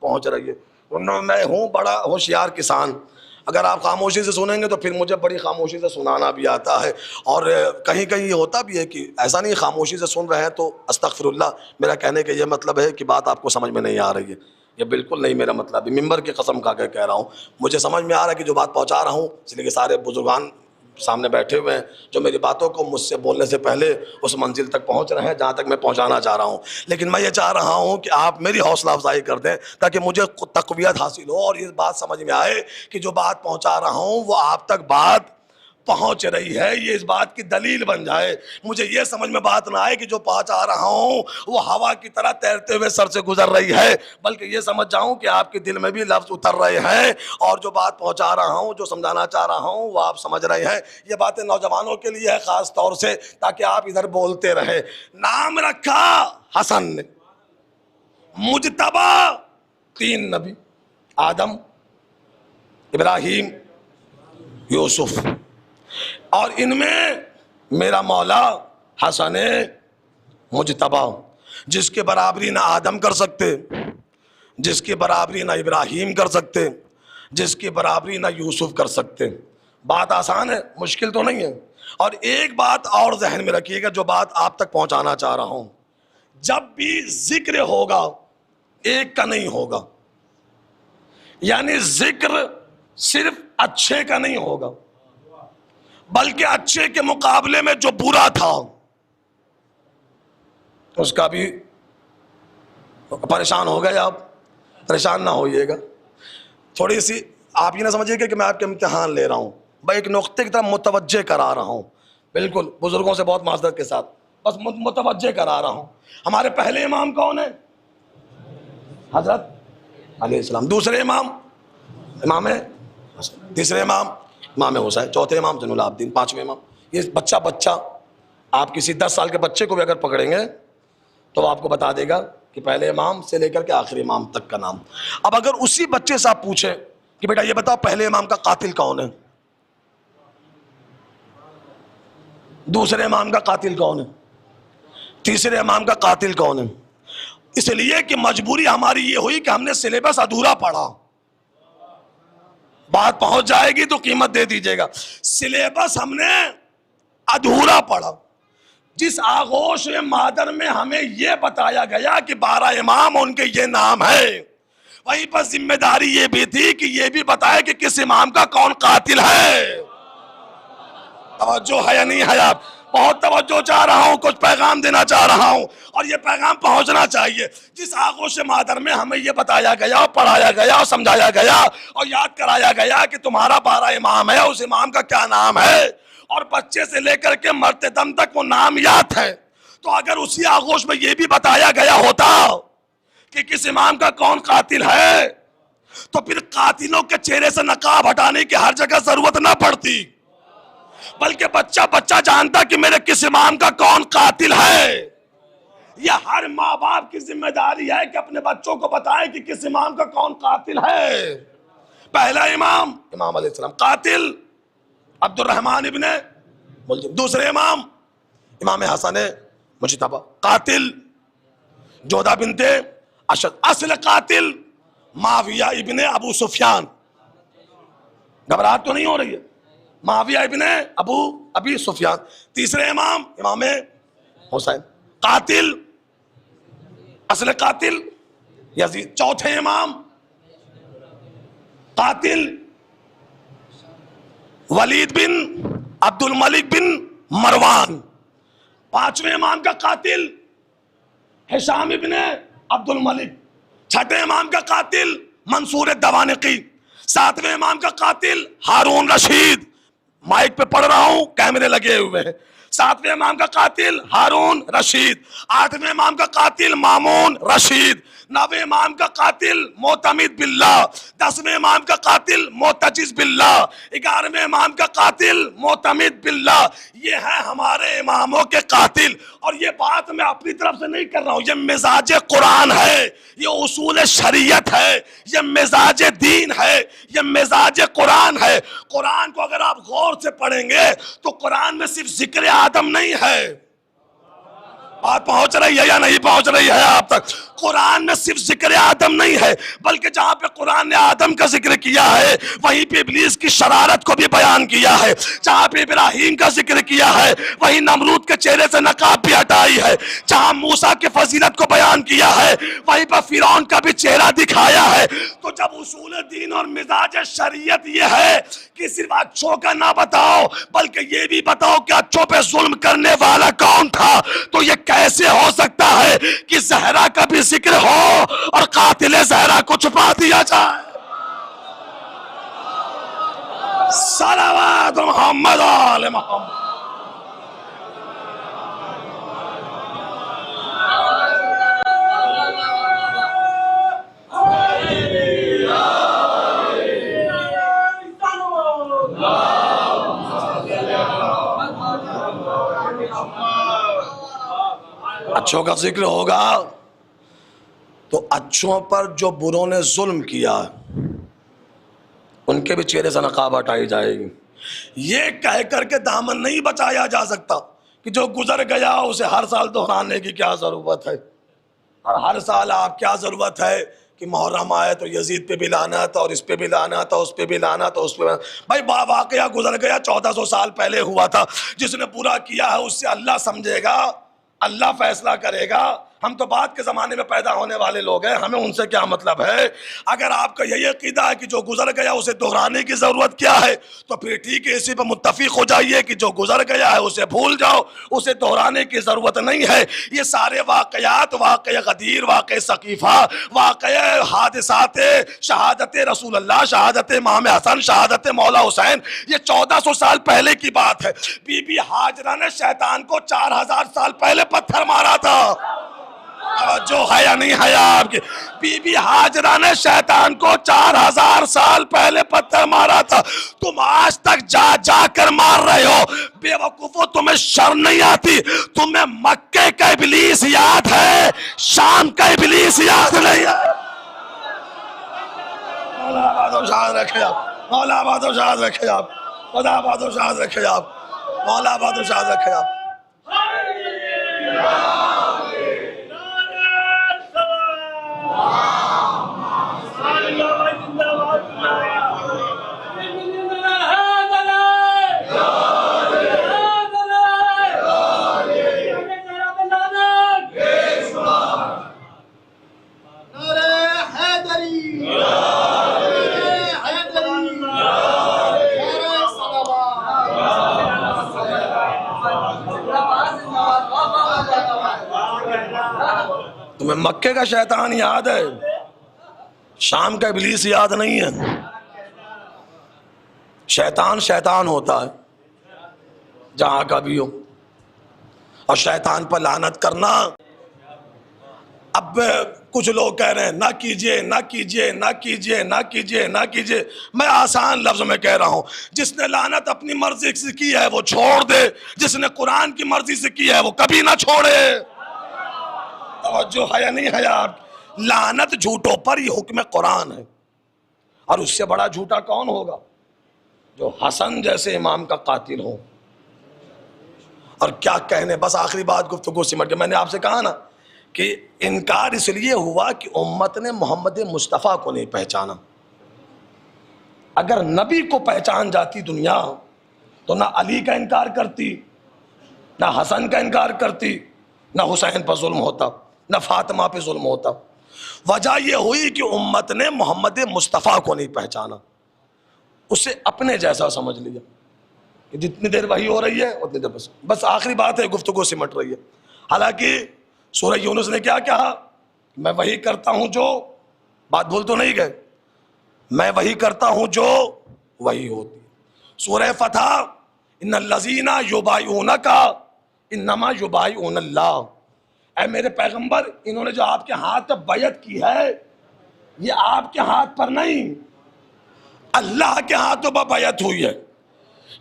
پہنچ رہی ہے۔ میں ہوں بڑا ہوشیار کسان، اگر آپ خاموشی سے سنیں گے تو پھر مجھے بڑی خاموشی سے سنانا بھی آتا ہے، اور کہیں کہیں یہ ہوتا بھی ہے کہ ایسا نہیں خاموشی سے سن رہے ہیں تو استغفر اللہ، میرا کہنے کا یہ مطلب ہے کہ بات آپ کو سمجھ میں نہیں آ رہی ہے، یہ بالکل نہیں میرا مطلب ہے، ممبر کی قسم کھا کے کہہ رہا ہوں، مجھے سمجھ میں آ رہا ہے کہ جو بات پہنچا رہا ہوں، اس لیے کہ سارے بزرگان سامنے بیٹھے ہوئے ہیں جو میری باتوں کو مجھ سے بولنے سے پہلے اس منزل تک پہنچ رہے ہیں جہاں تک میں پہنچانا چاہ رہا ہوں، لیکن میں یہ چاہ رہا ہوں کہ آپ میری حوصلہ افزائی کر دیں تاکہ مجھے تقویت حاصل ہو اور یہ بات سمجھ میں آئے کہ جو بات پہنچا رہا ہوں وہ آپ تک بات پہنچ رہی ہے، یہ اس بات کی دلیل بن جائے۔ مجھے یہ سمجھ میں بات نہ آئے کہ جو پہنچا رہا ہوں وہ ہوا کی طرح تیرتے ہوئے سر سے گزر رہی ہے، بلکہ یہ سمجھ جاؤں کہ آپ کے دل میں بھی لفظ اتر رہے ہیں، اور جو بات پہنچا رہا ہوں، جو سمجھانا چاہ رہا ہوں وہ آپ سمجھ رہے ہیں۔ یہ باتیں نوجوانوں کے لیے ہے خاص طور سے، تاکہ آپ ادھر بولتے رہیں۔ نام رکھا حسن نے، مجتبی 3 نبی، آدم، ابراہیم، یوسف، اور ان میں میرا مولا حسن مجتبی، جس کے برابری نہ آدم کر سکتے، جس کی برابری نہ ابراہیم کر سکتے، جس کی برابری نہ یوسف کر سکتے۔ بات آسان ہے، مشکل تو نہیں ہے۔ اور ایک بات اور ذہن میں رکھیے گا جو بات آپ تک پہنچانا چاہ رہا ہوں، جب بھی ذکر ہوگا ایک کا نہیں ہوگا، یعنی ذکر صرف اچھے کا نہیں ہوگا، بلکہ اچھے کے مقابلے میں جو برا تھا اس کا بھی۔ پریشان ہو گئے آپ؟ پریشان نہ ہوئیے گا، تھوڑی سی آپ یہ نہ سمجھیے گا کہ میں آپ کے امتحان لے رہا ہوں، میں ایک نقطے کی طرف متوجہ کرا رہا ہوں، بالکل بزرگوں سے بہت معذرت کے ساتھ بس متوجہ کرا رہا ہوں۔ ہمارے پہلے امام کون ہیں؟ حضرت علیہ السلام۔ دوسرے امام امام حسن، تیسرے امام امام حسین، چوتھے امام زین العابدین، 5ویں امام۔ یہ بچہ آپ کسی 10 سال کے بچے کو بھی اگر پکڑیں گے تو وہ آپ کو بتا دے گا کہ پہلے امام سے لے کر کے آخری امام تک کا نام۔ اب اگر اسی بچے سے آپ پوچھیں کہ بیٹا یہ بتاؤ پہلے امام کا قاتل کون ہے، دوسرے امام کا قاتل کون ہے، تیسرے امام کا قاتل کون ہے، اس لیے کہ مجبوری ہماری یہ ہوئی کہ ہم نے سلیبس ادھورا پڑھا۔ بات پہنچ جائے گی تو قیمت دے دیجیے گا۔ سلیبس ہم نے ادھورا پڑھا، جس آغوش مادر میں ہمیں یہ بتایا گیا کہ 12 امام ان کے یہ نام ہے، وہیں پر ذمہ داری یہ بھی تھی کہ یہ بھی بتائے کہ کس امام کا کون قاتل ہے۔ توجہ ہے یا نہیں ہے؟ آپ بہت توجہ چاہ رہا ہوں، کچھ پیغام دینا چاہ رہا ہوں، اور یہ پیغام پہنچنا چاہیے۔ جس آغوش مادر میں ہمیں یہ بتایا گیا، پڑھایا گیا، اور سمجھایا گیا، اور یاد کرایا گیا کہ تمہارا 12 امام ہے، اس امام کا کیا نام ہے، اور بچے سے لے کر کے مرتے دم تک وہ نام یاد ہے، تو اگر اسی آغوش میں یہ بھی بتایا گیا ہوتا کہ کس امام کا کون قاتل ہے، تو پھر قاتلوں کے چہرے سے نقاب ہٹانے کی ہر جگہ ضرورت نہ پڑتی، بلکہ بچہ جانتا کہ میرے کس امام کا کون قاتل ہے۔ یہ ہر ماں باپ کی ذمہ داری ہے کہ اپنے بچوں کو بتائیں کہ کس امام کا کون قاتل ہے۔ پہلا امام امام علیہ السلام قاتل عبد الرحمن ابن ملجم، دوسرے امام امام حسن مجتبی قاتل جودہ بنت اشد، اصل قاتل معاویہ ابن ابو سفیان، گھبراہٹ تو نہیں ہو رہی ہے، معاویہ ابن ابی سفیان، تیسرے امام امام حسین قاتل، اصل قاتل یزید، چوتھے امام قاتل ولید بن عبد الملک بن مروان، پانچویں امام کا قاتل ہشام ابن عبد الملک، چھٹے امام کا قاتل منصور الدوانقی، ساتویں امام کا قاتل ہارون رشید، مائک پہ پڑھ رہا ہوں کیمرے لگے ہوئے ہیں، ساتویں امام کا قاتل ہارون رشید، آٹھویں امام کا قاتل مامون رشید، نویں امام کا قاتل معتمد باللہ، دسویں امام کا قاتل معتجز باللہ، گیارہویں امام کا قاتل معتمد باللہ۔ یہ ہے ہمارے اماموں کے قاتل، اور یہ بات میں اپنی طرف سے نہیں کر رہا ہوں، یہ مزاج قرآن ہے، یہ اصول شریعت ہے، یہ مزاج دین ہے، یہ مزاج قرآن ہے۔ قرآن کو اگر آپ غور سے پڑھیں گے تو قرآن میں صرف ذکر آدم نہیں ہے، بات پہنچ رہی ہے یا نہیں پہنچ رہی ہے آپ تک؟ قرآن میں صرف ذکر آدم نہیں ہے، بلکہ جہاں پہ قرآن نے آدم کا ذکر کیا ہے وہیں پہ ابلیس کی شرارت کو بھی بیان کیا ہے، جہاں پہ ابراہیم کا ذکر کیا ہے وہیں نمرود کے چہرے سے نقاب بھی ہٹائی ہے، جہاں موسیٰ کے فضیلت کو بیان کیا ہے وہیں پر فرعون کا بھی چہرہ دکھایا ہے۔ تو جب اصول دین اور مزاج شریعت یہ ہے کہ صرف اچھوں کا نہ بتاؤ بلکہ یہ بھی بتاؤ کہ اچھوں پہ ظلم کرنے والا کون تھا، تو یہ کیسے ہو سکتا ہے کہ زہرا کا بھی ذکر ہو اور قاتل زہرا کو چھپا دیا جائے؟ صلوات محمد آل محمد۔ اچھوں کا ذکر ہوگا تو اچھوں پر جو بروں نے ظلم کیا ان کے بھی چہرے سے نقاب ہٹائی جائے گی۔ یہ کہہ کر کے دامن نہیں بچایا جا سکتا کہ جو گزر گیا اسے ہر سال دہرانے کی کیا ضرورت ہے، اور ہر سال آپ کیا ضرورت ہے کہ محرم آئے تو یزید پہ بھی لعنت اور اس پہ بھی لعنت اور اس پہ بھی لعنت اور اس پہ بھائی واقعہ گزر گیا 1400 سال پہلے ہوا تھا، جس نے برا کیا ہے اس سے اللہ سمجھے گا، اللہ فیصلہ کرے گا۔ ہم تو بعد کے زمانے میں پیدا ہونے والے لوگ ہیں، ہمیں ان سے کیا مطلب ہے؟ اگر آپ کا یہ عقیدہ ہے کہ جو گزر گیا اسے دہرانے کی ضرورت کیا ہے تو پھر ٹھیک ہے، اسی پہ متفق ہو جائیے کہ جو گزر گیا ہے اسے بھول جاؤ، اسے دہرانے کی ضرورت نہیں ہے۔ یہ سارے واقعات، واقعہ غدیر، واقعہ ثقیفہ، واقعہ حادثات شہادت رسول اللہ، شہادت امام حسن، شہادت مولا حسین، یہ 1400 سال پہلے کی بات ہے۔ بی بی ہاجرہ نے شیطان کو 4000 سال پہلے پتھر مارا تھا، جو ہے یا نہیں ہے آپ کی؟ بی بی ہاجرہ نے شیطان کو 4000 سال پہلے پتھر مارا تھا، تم آج تک جا جا کر مار رہے ہو۔ بے وقوفو، تمہیں شرم نہیں آتی؟ تمہیں مکے کا ابلیس یاد ہے، شام کا ابلیس یاد نہیں ہے؟ مولا آباد و شاد رکھے آپ، مولا آباد و شاد رکھے آپ، خدا آباد و شاد رکھے آپ، مولا آباد و شاد رکھے آپ۔ تمہیں مکے کا شیطان یاد ہے، شام کا ابلیس یاد نہیں ہے۔ شیطان شیطان ہوتا ہے جہاں کا بھی ہو، اور شیطان پر لعنت کرنا، اب کچھ لوگ کہہ رہے ہیں نہ کیجئے نہ کیجئے نہ کیجئے نہ کیجئے نہ کیجئے۔ میں آسان لفظ میں کہہ رہا ہوں، جس نے لعنت اپنی مرضی سے کی ہے وہ چھوڑ دے، جس نے قرآن کی مرضی سے کی ہے وہ کبھی نہ چھوڑے۔ توجہ ہے یا نہیں ہے آپ؟ لعنت جھوٹوں پر یہ حکم قرآن ہے، اور اس سے بڑا جھوٹا کون ہوگا جو حسن جیسے امام کا قاتل ہو. اور کیا کہنے, بس آخری بات گفتگو سمٹ کے, میں نے آپ سے کہا نا کہ انکار اس لیے ہوا کہ امت نے محمد مصطفیٰ کو نہیں پہچانا. اگر نبی کو پہچان جاتی دنیا تو نہ علی کا انکار کرتی, نہ حسن کا انکار کرتی, نہ حسین پر ظلم ہوتا, نہ فاطمہ پہ ظلم ہوتا. وجہ یہ ہوئی کہ امت نے محمد مصطفیٰ کو نہیں پہچانا, اسے اپنے جیسا سمجھ لیا کہ جتنی دیر وحی ہو رہی ہے اتنی دیر بس آخری بات ہے, گفتگو سمٹ رہی ہے. حالانکہ سورہ یونس نے کیا کہا, میں وحی کرتا ہوں جو, بات بھول تو نہیں گئے, میں وحی کرتا ہوں جو وحی ہوتی. سورہ فتح ان الذین یبایعونک انما یبایعون اللہ, اے میرے پیغمبر انہوں نے جو آپ کے ہاتھ پہ بیعت کی ہے یہ آپ کے ہاتھ پر نہیں, اللہ کے ہاتھوں پر بیعت ہوئی ہے.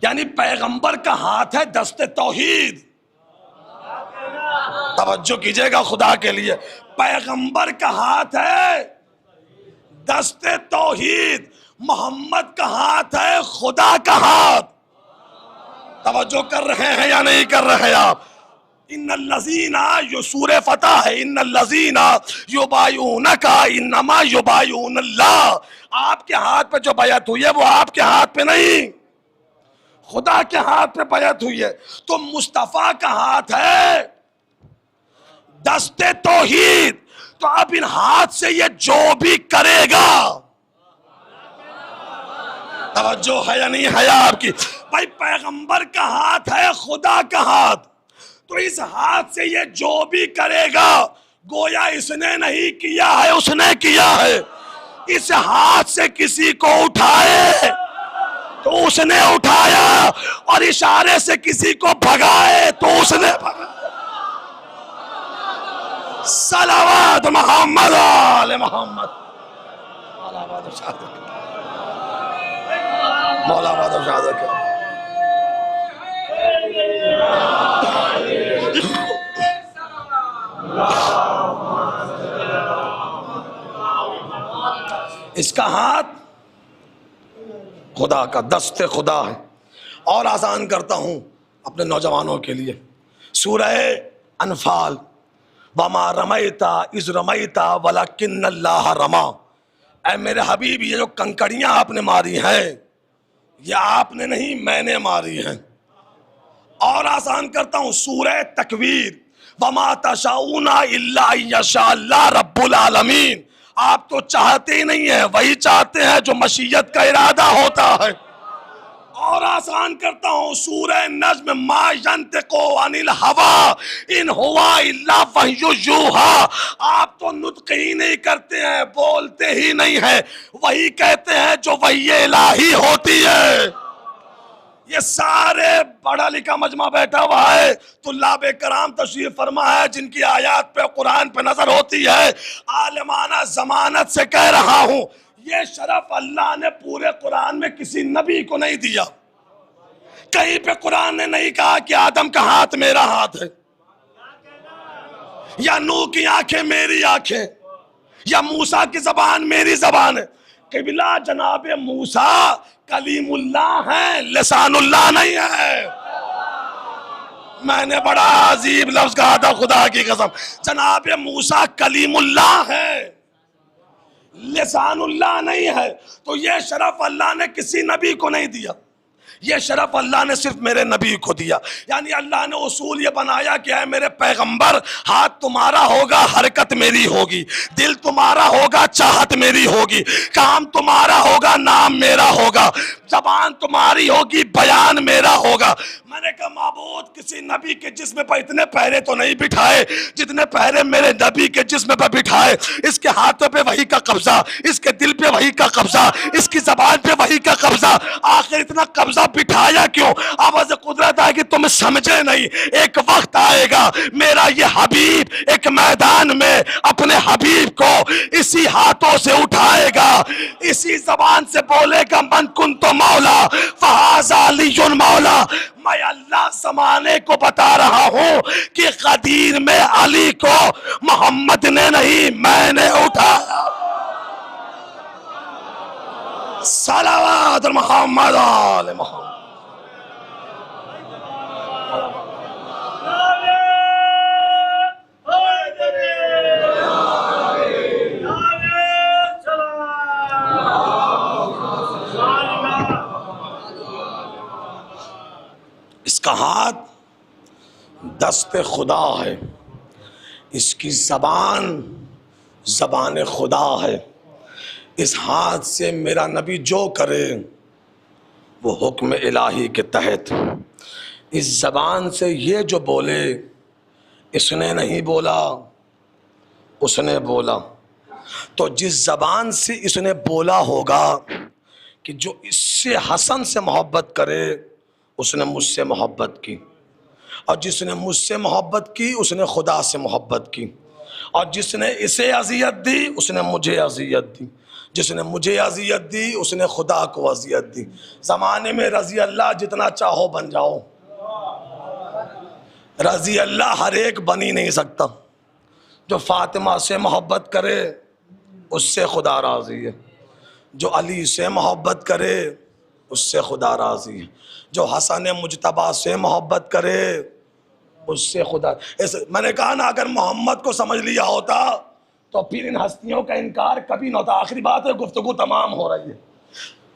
یعنی پیغمبر کا ہاتھ ہے دست توحید. توجہ کیجئے گا خدا کے لیے, پیغمبر کا ہاتھ ہے دست توحید, محمد کا ہاتھ ہے خدا کا ہاتھ. توجہ کر رہے ہیں یا نہیں کر رہے آپ؟ ان الذین, یہ سورہ فتح ہے, ان الذین یبایعونک انما یبایعون اللہ. آپ کے ہاتھ پہ جو بیعت ہوئی ہے وہ آپ کے ہاتھ پہ نہیں, خدا کے ہاتھ پہ بیعت ہوئی ہے. تو مصطفیٰ کا ہاتھ ہے دست توحید. تو اب ان ہاتھ سے یہ جو بھی کرے گا, توجہ ہے یا نہیں ہے آپ کی؟ بھائی پیغمبر کا ہاتھ ہے خدا کا ہاتھ, تو اس ہاتھ سے یہ جو بھی کرے گا گویا اس نے نہیں کیا ہے, اس نے کیا ہے. اس ہاتھ سے کسی کو اٹھائے تو اس نے اٹھایا, اور اشارے سے کسی کو بھگائے تو اس نے بھگایا. صلوات محمد آل محمد. مولا آباد اور شہادت کے اس کا ہاتھ خدا کا, دست خدا ہے. اور آسان کرتا ہوں اپنے نوجوانوں کے لیے, سورہ انفال, وما رمیتا اذ رمیتا ولکن اللہ رما. اے میرے حبیب یہ جو کنکڑیاں آپ نے ماری ہیں یہ آپ نے نہیں میں نے ماری ہیں. اور آسان کرتا ہوں سورہ تکویر, وما تشاؤون الا ان یشاء اللہ رب العالمین. آپ تو چاہتے ہی نہیں ہیں, وہی چاہتے ہیں جو مشیت کا ارادہ ہوتا ہے. اور آسان کرتا ہوں سورہ نجم, ما ینطق عن الہوی ان ہوا الا وحی یوحی. آپ تو نطق ہی نہیں کرتے ہیں, بولتے ہی نہیں ہیں, وہی کہتے ہیں جو وحی الہی ہوتی ہے. یہ سارے پڑھا لکھا مجمع بیٹھا ہوا ہے, طلاب کرام تشریف فرما ہے جن کی آیات پہ قرآن پہ نظر ہوتی ہے. عالمانہ ضمانت سے کہہ رہا ہوں یہ شرف اللہ نے پورے قرآن میں کسی نبی کو نہیں دیا. کہیں پہ قرآن نے نہیں کہا کہ آدم کا ہاتھ میرا ہاتھ ہے, یا نوح کی آنکھیں میری آنکھیں, یا موسیٰ کی زبان میری زبان ہے. قبلہ جناب موسیٰ کلیم اللہ ہیں, لسان اللہ نہیں ہے. میں نے بڑا عجیب لفظ کہا تھا خدا کی قسم, جناب موسیٰ کلیم اللہ ہے, لسان اللہ نہیں ہے. تو یہ شرف اللہ نے کسی نبی کو نہیں دیا, یہ شرف اللہ نے صرف میرے نبی کو دیا. یعنی اللہ نے اصول یہ بنایا کہ اے میرے پیغمبر ہاتھ تمہارا ہوگا حرکت میری ہوگی, دل تمہارا ہوگا چاہت میری ہوگی, کام تمہارا ہوگا نام میرا ہوگا, زبان تمہاری ہوگی بیان میرا ہوگا. میں نے کہا معبود کسی نبی کے جسم پر اتنے پہرے تو نہیں بٹھائے جتنے پہرے میرے نبی کے جسم پر بٹھائے. اس کے ہاتھوں پہ وحی کا قبضہ, اس کے دل پہ وحی کا قبضہ, اس کی زبان پہ وحی کا قبضہ. آخر اتنا قبضہ بٹھایا کیوں؟ آواز قدرت ہے کہ تم سمجھے نہیں. ایک وقت آئے گا میرا یہ حبیب ایک میدان میں اپنے حبیب کو اسی ہاتھوں سے اٹھائے گا, اسی زبان سے بولے گا من کنت مولا فہذا علی مولا. میں اللہ زمانے کو بتا رہا ہوں کہ غدیر میں علی کو محمد نے نہیں میں نے اٹھایا. صلوات محمد آل محمد. اس کا ہاتھ دست خدا ہے، اس کی زبان زبان خدا ہے. اس ہاتھ سے میرا نبی جو کرے وہ حکم الہی کے تحت. اس زبان سے یہ جو بولے، اس نے نہیں بولا، اس نے بولا. تو جس زبان سے اس نے بولا ہوگا کہ جو اس سے حسن سے محبت کرے اس نے مجھ سے محبت کی، اور جس نے مجھ سے محبت کی اس نے خدا سے محبت کی، اور جس نے اسے اذیت دی اس نے مجھے اذیت دی، جس نے مجھے اذیت دی اس نے خدا کو اذیت دی. زمانے میں رضی اللہ جتنا چاہو بن جاؤ، رضی اللہ ہر ایک بن ہی نہیں سکتا. جو فاطمہ سے محبت کرے اس سے خدا راضی ہے، جو علی سے محبت کرے اس سے خدا راضی ہے، جو حسن مجتبیٰ سے محبت کرے اس سے خدا. میں نے کہا نا اگر محمد کو سمجھ لیا ہوتا تو پھر ان ہستیوں کا انکار کبھی نہ ہوتا. آخری بات ہے، گفتگو تمام ہو رہی ہے.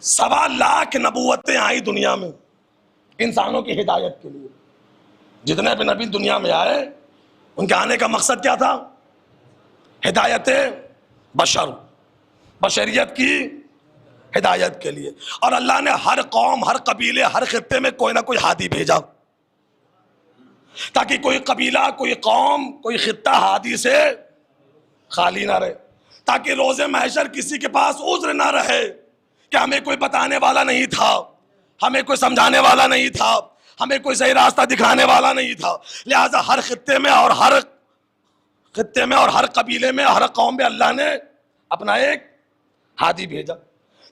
1.25 لاکھ نبوتیں آئی دنیا میں انسانوں کی ہدایت کے لیے. جتنے بھی نبی دنیا میں آئے ان کے آنے کا مقصد کیا تھا؟ ہدایت بشر، بشریت کی ہدایت کے لیے. اور اللہ نے ہر قوم، ہر قبیلے، ہر خطے میں کوئی نہ کوئی ہادی بھیجا تاکہ کوئی قبیلہ، کوئی قوم، کوئی خطہ ہادی سے خالی نہ رہے، تاکہ روز محشر کسی کے پاس عذر نہ رہے کہ ہمیں کوئی بتانے والا نہیں تھا، ہمیں کوئی سمجھانے والا نہیں تھا، ہمیں کوئی صحیح راستہ دکھانے والا نہیں تھا. لہٰذا ہر خطے میں اور ہر قبیلے میں، ہر قوم میں اللہ نے اپنا ایک ہادی بھیجا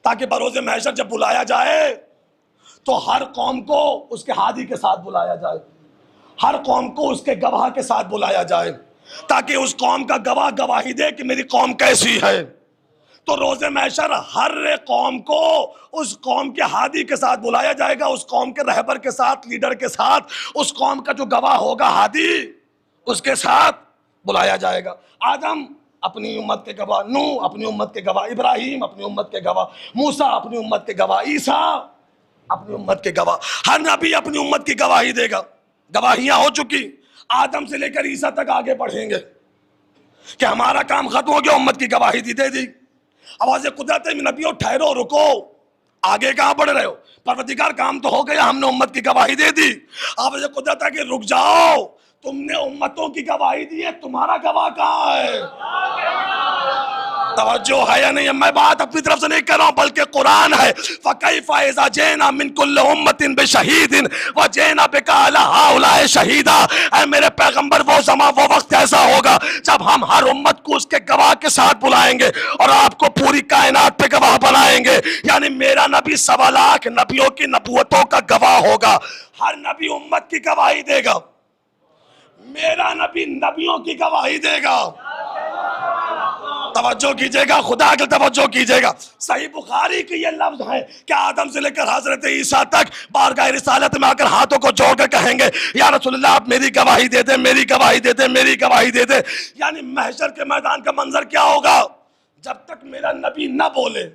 تاکہ بروز محشر جب بلایا جائے تو ہر قوم کو اس کے ہادی کے ساتھ بلایا جائے، ہر قوم کو اس کے گواہ کے ساتھ بلایا جائے، تاکہ اس قوم کا گواہ گواہی دے کہ میری قوم کیسی ہے. تو روز محشر ہر قوم کو اس قوم کے ہادی کے ساتھ بلایا جائے گا، اس قوم کے رہبر کے ساتھ، لیڈر کے ساتھ، اس قوم کا جو گواہ ہوگا ہادی اس کے ساتھ بلایا جائے گا. آدم اپنی امت کے گواہ، نوح اپنی امت کے گواہ، ابراہیم اپنی امت کے گواہ، موسیٰ اپنی امت کے گواہ، عیسیٰ اپنی امت کے گواہ. ہر نبی اپنی امت کی گواہی دے گا. گواہیاں ہو چکی، آدم سے لے کر عیسیٰ تک آگے بڑھیں گے کہ ہمارا کام ختم ہو گیا، امت کی گواہی دے دی. آواز قدرت میں نبیوں ٹھہرو، رکو، آگے کہاں بڑھ رہے ہو؟ پروردگار کام تو ہو گیا، ہم نے امت کی گواہی دے دی. آواز قدرت ہے کہ رک جاؤ، تم نے امتوں کی گواہی دی ہے، تمہارا گواہ کہاں ہے؟ توجہ ہے یا نہیں؟ میں بات اپنی طرف سے نہیں کر رہا ہوں بلکہ قرآن ہے. فَكَيْفَ إِذَا جِئْنَا مِن كُلِّ أُمَّةٍ بِشَهِيدٍ وَجِئْنَا بِكَ عَلَىٰ هَٰؤُلَاءِ شَهِيدًا. اے میرے پیغمبر وہ زمان، وہ وقت ایسا ہوگا جب ہم ہر امت کو اس کے گواہ کے ساتھ بلائیں گے اور آپ کو پوری کائنات پہ گواہ بنائیں گے. یعنی میرا نبی 1.25 لاکھ نبیوں کی نبوتوں کا گواہ ہوگا. ہر نبی امت کی گواہی دے گا، میرا نبی نبیوں کی گواہی دے گا. توجہ کیجئے گا، خدا کے توجہ کیجئے گا. صحیح بخاری کے یہ لفظ ہیں کہ آدم سے لے کر حضرت عیسیٰ تک بارگاہ رسالت میں آ کر ہاتھوں کو جوڑ کر کہیں گے یا رسول اللہ آپ میری گواہی دے دیں، میری گواہی دے دیں، میری گواہی دے دیں. یعنی محشر کے میدان کا منظر کیا ہوگا؟ جب تک میرا نبی نہ بولے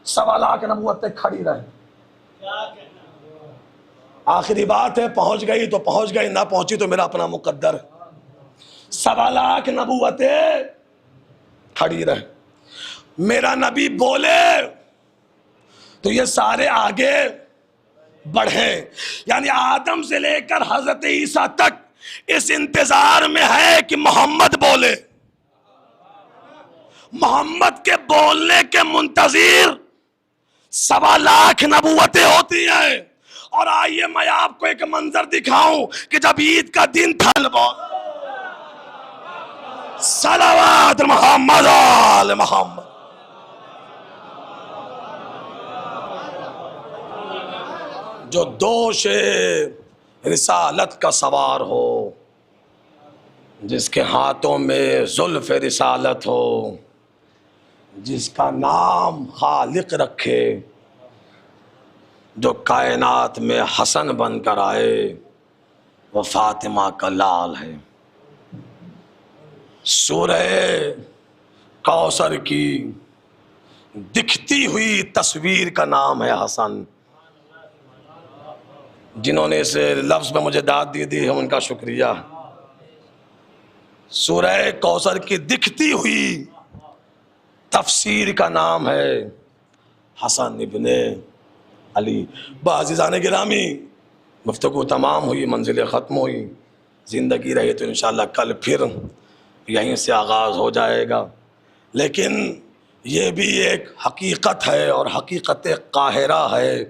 1.25 لاکھ نبوتیں کھڑی رہیں. آخری بات ہے، پہنچ گئی تو پہنچ گئی، نہ پہنچی تو میرا اپنا مقدر ہے. 1.25 لاکھ نبوتیں کھڑی رہیں. میرا نبی بولے تو یہ سارے آگے بڑھیں. یعنی آدم سے لے کر حضرت عیسیٰ تک اس انتظار میں ہے کہ محمد بولے. محمد کے بولنے کے منتظر 1.25 لاکھ نبوتیں ہوتی ہیں. اور آئیے میں آپ کو ایک منظر دکھاؤں کہ جب عید کا دن تھا، صلوات محمد آل محمد، جو دوش رسالت کا سوار ہو، جس کے ہاتھوں میں زلف رسالت ہو، جس کا نام خالق رکھے، جو کائنات میں حسن بن کر آئے، وہ فاطمہ کا لال ہے۔ سورہ کوثر کی دکھتی ہوئی تصویر کا نام ہے حسن۔ جنہوں نے اس لفظ میں مجھے داد دی ہے ان کا شکریہ۔ سورہ کوثر کی دکھتی ہوئی تفسیر کا نام ہے حسن ابن علی۔ عزیزان گرامی، گفتگو تمام ہوئی، منزل ختم ہوئی، زندگی رہی تو انشاءاللہ کل پھر یہیں سے آغاز ہو جائے گا۔ لیکن یہ بھی ایک حقیقت ہے اور حقیقت قاہرہ ہے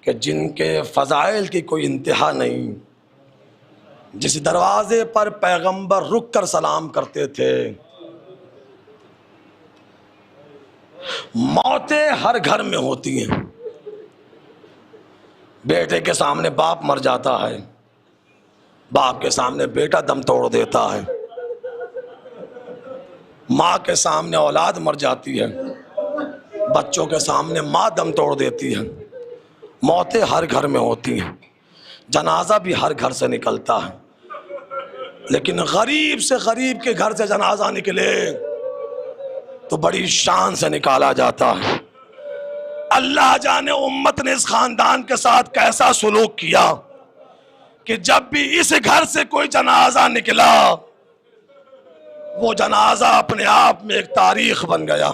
کہ جن کے فضائل کی کوئی انتہا نہیں، جس دروازے پر پیغمبر رک کر سلام کرتے تھے، موتیں ہر گھر میں ہوتی ہیں۔ بیٹے کے سامنے باپ مر جاتا ہے، باپ کے سامنے بیٹا دم توڑ دیتا ہے، ماں کے سامنے اولاد مر جاتی ہے، بچوں کے سامنے ماں دم توڑ دیتی ہے۔ موتیں ہر گھر میں ہوتی ہیں، جنازہ بھی ہر گھر سے نکلتا ہے، لیکن غریب سے غریب کے گھر سے جنازہ نکلے تو بڑی شان سے نکالا جاتا ہے۔ اللہ جانے امت نے اس خاندان کے ساتھ کیسا سلوک کیا کہ جب بھی اس گھر سے کوئی جنازہ نکلا، وہ جنازہ اپنے آپ میں ایک تاریخ بن گیا۔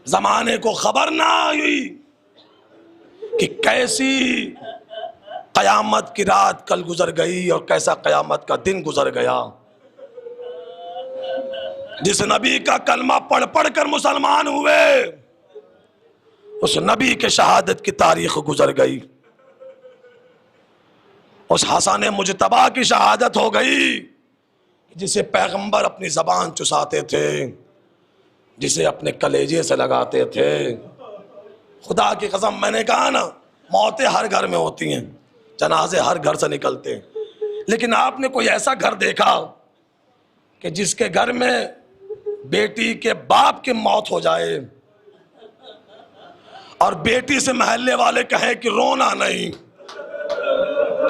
زمانے کو خبر نہ ہوئی کہ کیسی قیامت کی رات کل گزر گئی اور کیسا قیامت کا دن گزر گیا۔ جس نبی کا کلمہ پڑھ پڑھ کر مسلمان ہوئے، اس نبی کے شہادت کی تاریخ گزر گئی۔ اس حسن مجتبیٰ کی شہادت ہو گئی جسے پیغمبر اپنی زبان چساتے تھے، جسے اپنے کلیجے سے لگاتے تھے۔ خدا کی قسم، میں نے کہا نا، موتیں ہر گھر میں ہوتی ہیں، جنازے ہر گھر سے نکلتے ہیں، لیکن آپ نے کوئی ایسا گھر دیکھا کہ جس کے گھر میں بیٹی کے باپ کی موت ہو جائے اور بیٹی سے محلے والے کہیں کہ رونا نہیں،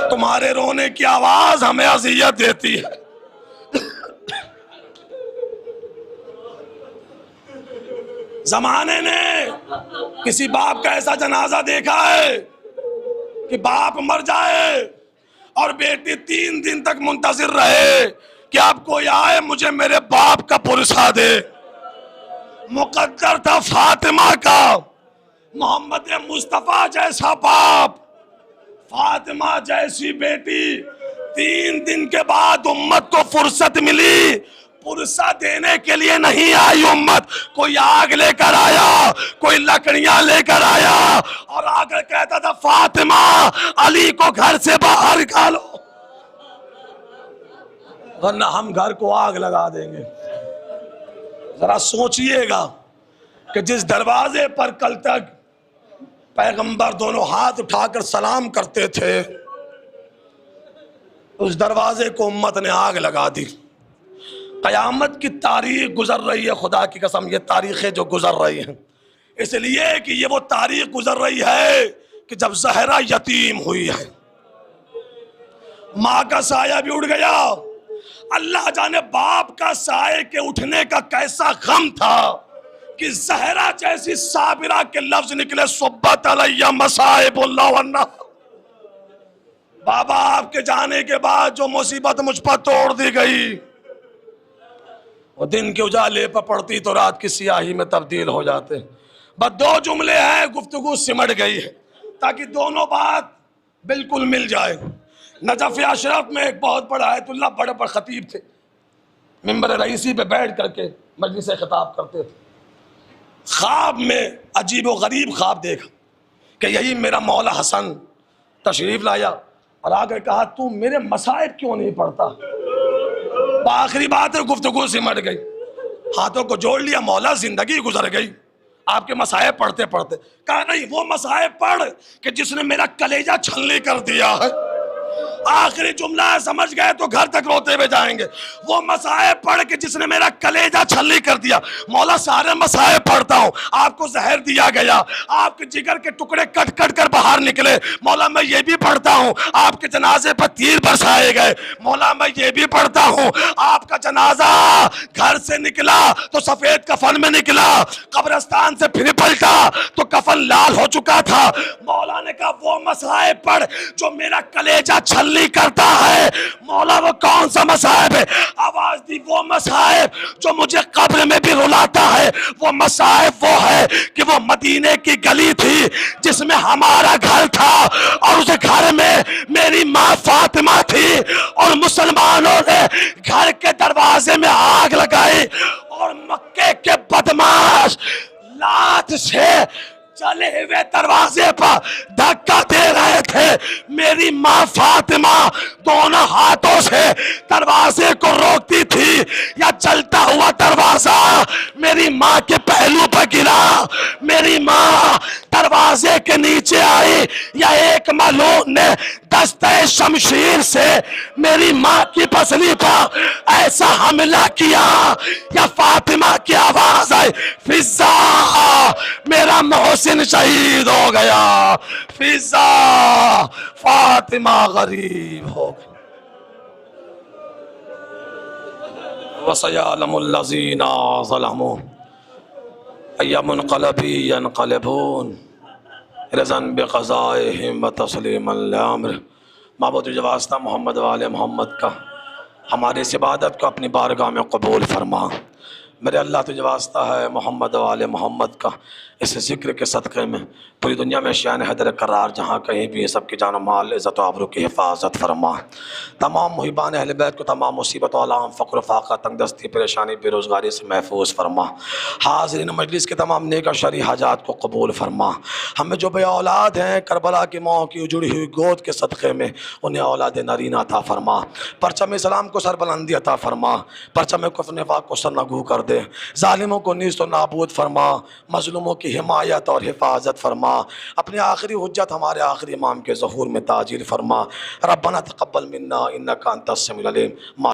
تمہارے رونے کی آواز ہمیں اذیت دیتی ہے۔ زمانے نے کسی باپ کا ایسا جنازہ دیکھا ہے کہ باپ مر جائے اور بیٹی 3 دن تک منتظر رہے کہ اب کوئی آئے مجھے میرے باپ کا پرسہ دے۔ مقدر تھا فاطمہ کا، محمد مصطفیٰ جیسا باپ، فاطمہ جیسی بیٹی۔ 3 دن کے بعد امت کو فرصت ملی، پرسہ دینے کے لیے نہیں آئی امت، کوئی آگ لے کر آیا، کوئی لکڑیاں لے کر آیا اور آ کر کہتا تھا فاطمہ علی کو گھر سے باہر نکالو ورنہ ہم گھر کو آگ لگا دیں گے۔ ذرا سوچئے گا کہ جس دروازے پر کل تک پیغمبر دونوں ہاتھ اٹھا کر سلام کرتے تھے، اس دروازے کو امت نے آگ لگا دی۔ قیامت کی تاریخ گزر رہی ہے، خدا کی قسم یہ تاریخیں جو گزر رہی ہیں، اس لیے کہ یہ وہ تاریخ گزر رہی ہے کہ جب زہرا یتیم ہوئی ہے، ماں کا سایہ بھی اٹھ گیا۔ اللہ جانے باپ کا سائے کے اٹھنے کا کیسا غم تھا کہ زہرا جیسی صابرہ کے لفظ نکلے، صبت علیہ مصائب اللہ ورنہ۔ بابا آپ کے جانے کے بعد جو مصیبت مجھ پر توڑ دی گئی، وہ دن کے اجالے پر پڑتی تو رات کی سیاہی میں تبدیل ہو جاتے۔ بس 2 جملے ہیں، گفتگو سمٹ گئی ہے تاکہ دونوں بات بالکل مل جائے۔ نجف اشرف میں ایک بہت بڑا آیت اللہ، بڑے بڑے خطیب تھے، ممبر رئیسی پہ بیٹھ کر کے مجلس خطاب کرتے تھے۔ خواب میں عجیب و غریب خواب دیکھا کہ یہی میرا مولا حسن تشریف لایا اور آ کر کہا تو میرے مصائب کیوں نہیں پڑھتا؟ آخری بات ہے، گفتگو سمٹ گئی، ہاتھوں کو جوڑ لیا، مولا زندگی گزر گئی آپ کے مصائب پڑھتے پڑھتے۔ کہا نہیں، وہ مصائب پڑھ کہ جس نے میرا کلیجہ چھلنی کر دیا ہے، آخری جملہ ہے، سمجھ گئے تو گھر تک روتے ہوئے جائیں گے۔ وہ مصائب پڑھ کے جس نے میرا کلیجہ چھلنی کر دیا، مولا سارے مصائب پڑھتا ہوں، آپ کو زہر دیا گیا، آپ کے جگر کے ٹکڑے کٹ کٹ کر باہر نکلے، مولا میں یہ بھی پڑھتا ہوں، آپ کے جنازے پر تیر برسائے گئے، مولا میں یہ بھی پڑھتا ہوں، آپ کا جنازہ گھر سے نکلا تو سفید کفن میں نکلا، قبرستان سے پھر پلٹا تو کفن لال ہو چکا تھا۔ مولا نے کہا وہ مصائب پڑھ جو میرا کلیجہ چھلنی کرتا ہے۔ مولا وہ کون سا مصائب ہے؟ آواز دی، وہ مصائب جو مجھے قبر میں بھی رلاتا ہے۔ وہ مصائب وہ ہے کہ وہ مدینے کی گلی تھی جس میں ہمارا گھر تھا، اور اس گھر میں میری ماں فاطمہ تھی، اور مسلمانوں نے گھر کے دروازے میں آگ لگائی، اور مکے کے بدماش لات سے چلے ہوئے دروازے پر دھکا دے رہے تھے۔ میری ماں فاطمہ دونوں ہاتھوں سے دروازے کو روکتی تھی، یا چلتا ہوا دروازہ میری ماں کے پہلو پر گرا، میری ماں دروازے کے نیچے آئی، یا ایک ملعون نے دستہ شمشیر سے میری ماں کی پسلی پر ایسا حملہ کیا، یا فاطمہ کی آواز آئی، فضا میرا محسن شہید ہو گیا، فضا فاطمہ غریب ہو گئی۔ وَسَيَعْلَمُ الَّذِينَ ظَلَمُوا أَيَّ مُنْقَلَبٍ يَنْقَلِبُونَ رضا بقضائهم وتسلیما لامر۔ معبود جو واسطہ محمد وآل محمد کا ہماری اس عبادت کو اپنی بارگاہ میں قبول فرما۔ میرے اللہ تجھے واسطہ ہے محمد وآل محمد کا اس ذکر کے صدقے میں پوری دنیا میں شان حیدر قرار جہاں کہیں بھی سب کی جان و مال عزت و آبرو کی حفاظت فرما۔ تمام محبان اہل بیت کو تمام مصیبت و آلام فقر و فاقہ تنگ دستی پریشانی بے روزگاری سے محفوظ فرما۔ حاضرین مجلس کے تمام نیک و شرعی حاجات کو قبول فرما۔ ہمیں جو بے اولاد ہیں کربلا کی ماں کی اجڑی ہوئی گود کے صدقے میں انہیں اولاد نرینہ عطا فرما۔ پرچم اسلام کو سربلندی عطا فرما، پرچم کفر نفاق کو سرنگو کر دے، ظالموں کو نیست و نابود فرما، مظلوموں کی حمایت اور حفاظت فرما۔ اپنی آخری حجت ہمارے آخری امام کے ظہور میں تاجیل فرما۔ ربنا تقبل منا انک انت السمیع العلیم۔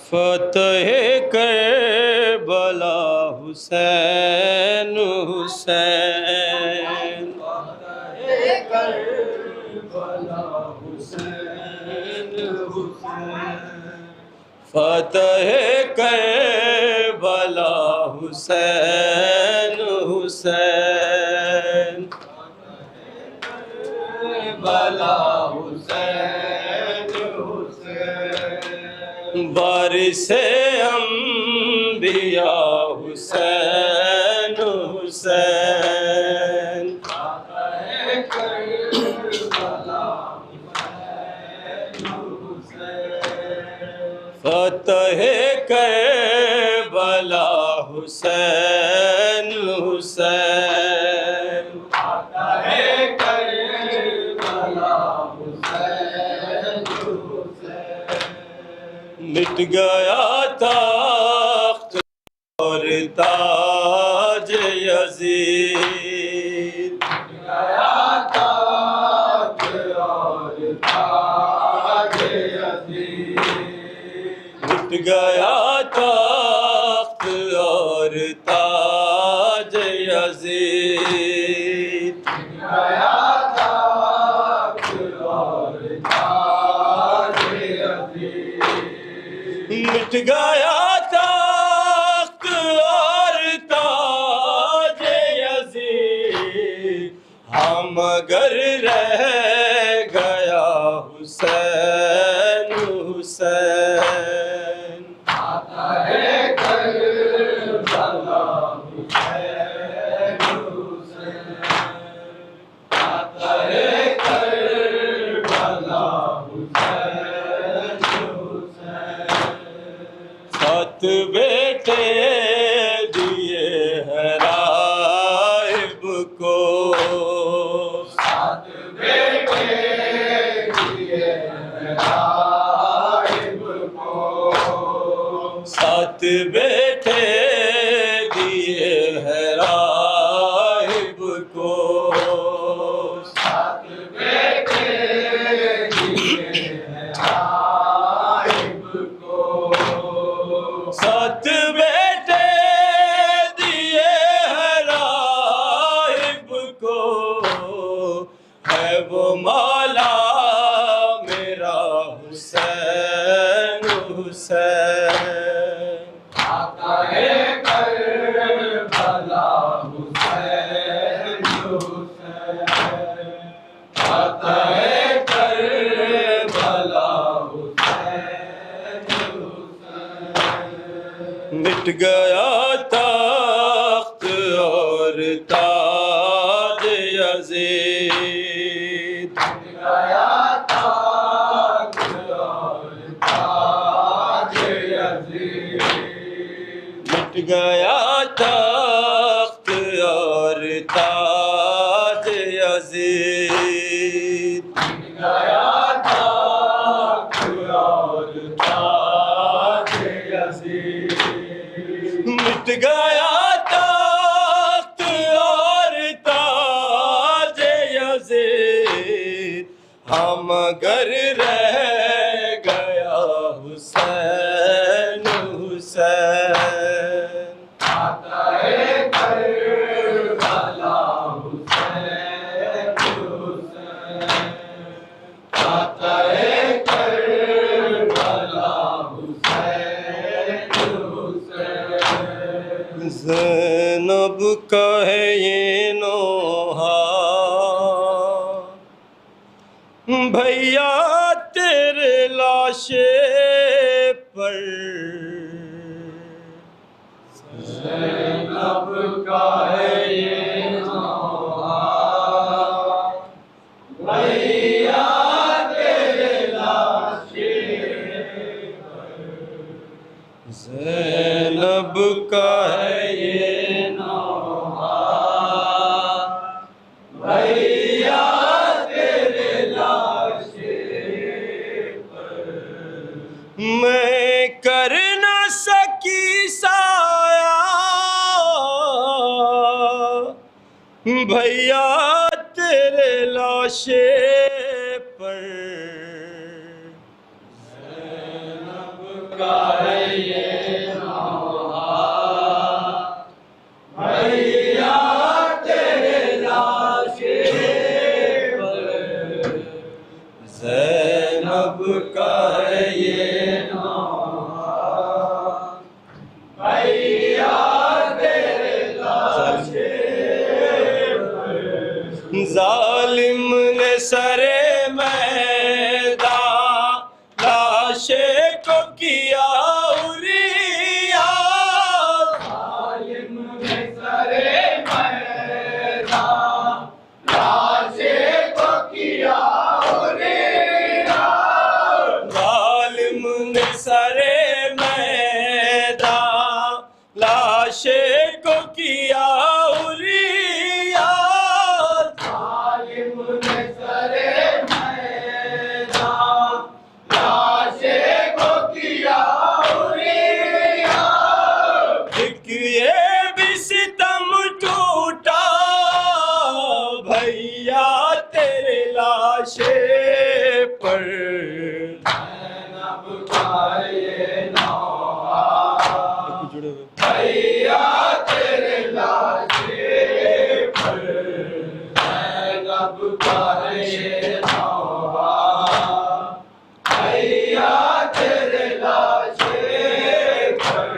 فتح کربلا حسین حسین، فتح کربلا حسین حسین، کربلا حسین حسین، وارث انبیاء حسین حسین، فتح کربلا حسین حسین، مٹ گیا تخت اور تاج یزید، مٹ گیا تخت اور تاج یزید، مٹ گیا تخت اور تاج یزید، ہاں مگر رہ گیا حسین حسین، سات بیٹے دیے ہیں رائب کو، سات بیٹے دیے ہیں رائب کو، سات بیٹے دیے ہیں رائب کو، سات بیٹے دیے ہیں رائب کو، سات بیٹے دیے ہیں رائب کو، ہے وہ مولا میرا حسین حسین، آقا کربلا حسین حسین، آقا کربلا حسین حسین، مٹ گیا تخت اور تاج یزید، مٹ گیا تخت اور تاج یزید، مٹ گیا تخت اور تاج یزید، مٹ گیا تخت اور تاج یزید، مٹ گیا تخت اور تاج یزید، ہاں مگر رہ گیا حسین حسین، آقا کربلا حسین حسین، آقا کربلا حسین حسین، زینب کا ہے یہ نوحہ بھیا تیرے لاشے پر، زینب کا ہے یہ نوحہ بھیا تیرے لاشے پر، زینب کا ہے یہ نوحہ بھیا تیرے لاشے پر، میں کر نہ سکی سایہ بھیا تیرے لاشے پر، پر زینب کا ہے یہ نوحہ بھیا تیرے لاشے پر زینب کا ہے یہ نوحہ بھیا تیرے لاشے پر ظالم نے سرے میدان لاشے کو کیا عریا ظالم نے سرے میدان لاشے کو کیا عریا ظالم نے سرے میدان لاشے کو کیا عریا ظالم نے سرے میدان لاشے کو کیا عریا ایک یہ بھی ستم ٹوٹا بھیا تیرے لاشے پر زینب کا یہ نوحہ بھیا تیرے لاشے پر زینب کا یہ نوحہ بھیا تیرے لاشے پر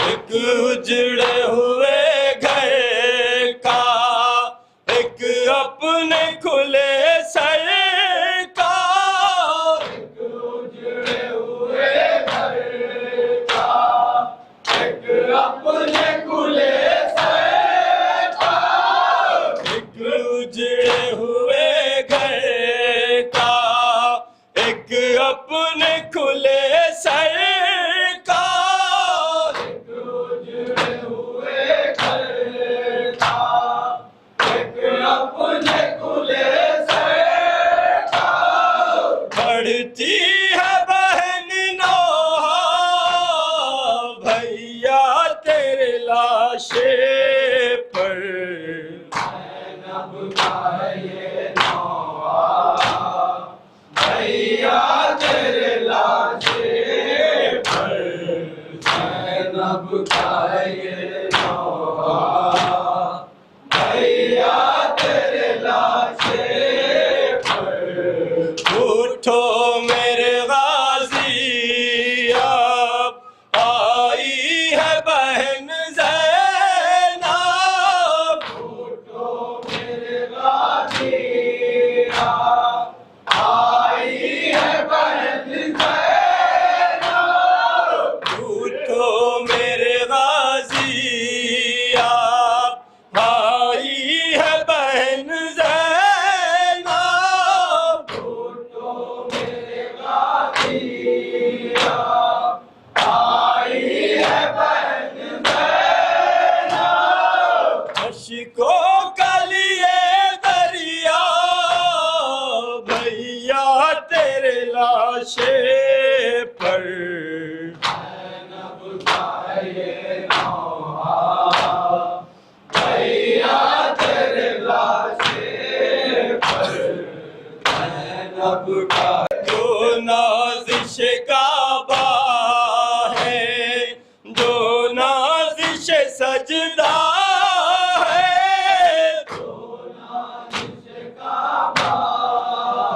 ایک اجڑے ہوئے گھر کا ایک اپنے کھلے سر کا ایک اجڑے ہوئے گھر کا ایک اپنے کھلے سر کا ایک اجڑے ہوئے گھر کا ایک اپنے کھلے سر کا ایک اجڑے ہوئے گھر کا ایک اپنے کھلے سر کا بڑھتی ہے بہن نوحہ بھیا تیرے لاشے پر زینب کا ہے یہ نوحہ بھیا تیرے لاشے پر زینب کا ہے یہ نوحہ بھیا تیرے لاشے پر اٹھو میرے غازی اب آئی ہے بہن زینب اٹھو میرے غازی اب آئی ہے بہن زینب اٹھو میرے غازی اب آئی ہے بہن زینب اٹھو میرے غازی اب آئی ہے بہن زینب اشکوں کا لیے دریا بھیا تیرے لاشے پر زینب کا ہے یہ نوحہ بھیا تیرے لاشے پر زینب کا جو نازش کعبہ ہے جو نازش سجدہ ہے جو نازش کعبہ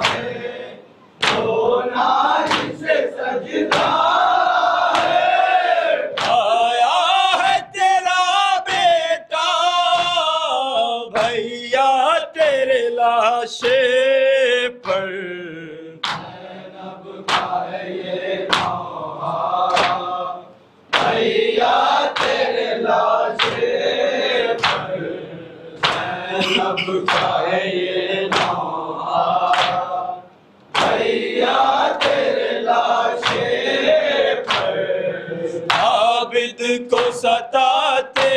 ہے جو نازش سجدہ ہے آیا ہے تیرا بیٹا بھیا تیرے لاشے پر زینب کا ہے یہ نوحہ بھیا تیرے لاشے پر زینب کا ہے یہ نوحہ بھیا تیرے لاشے پر عابد کو ستاتے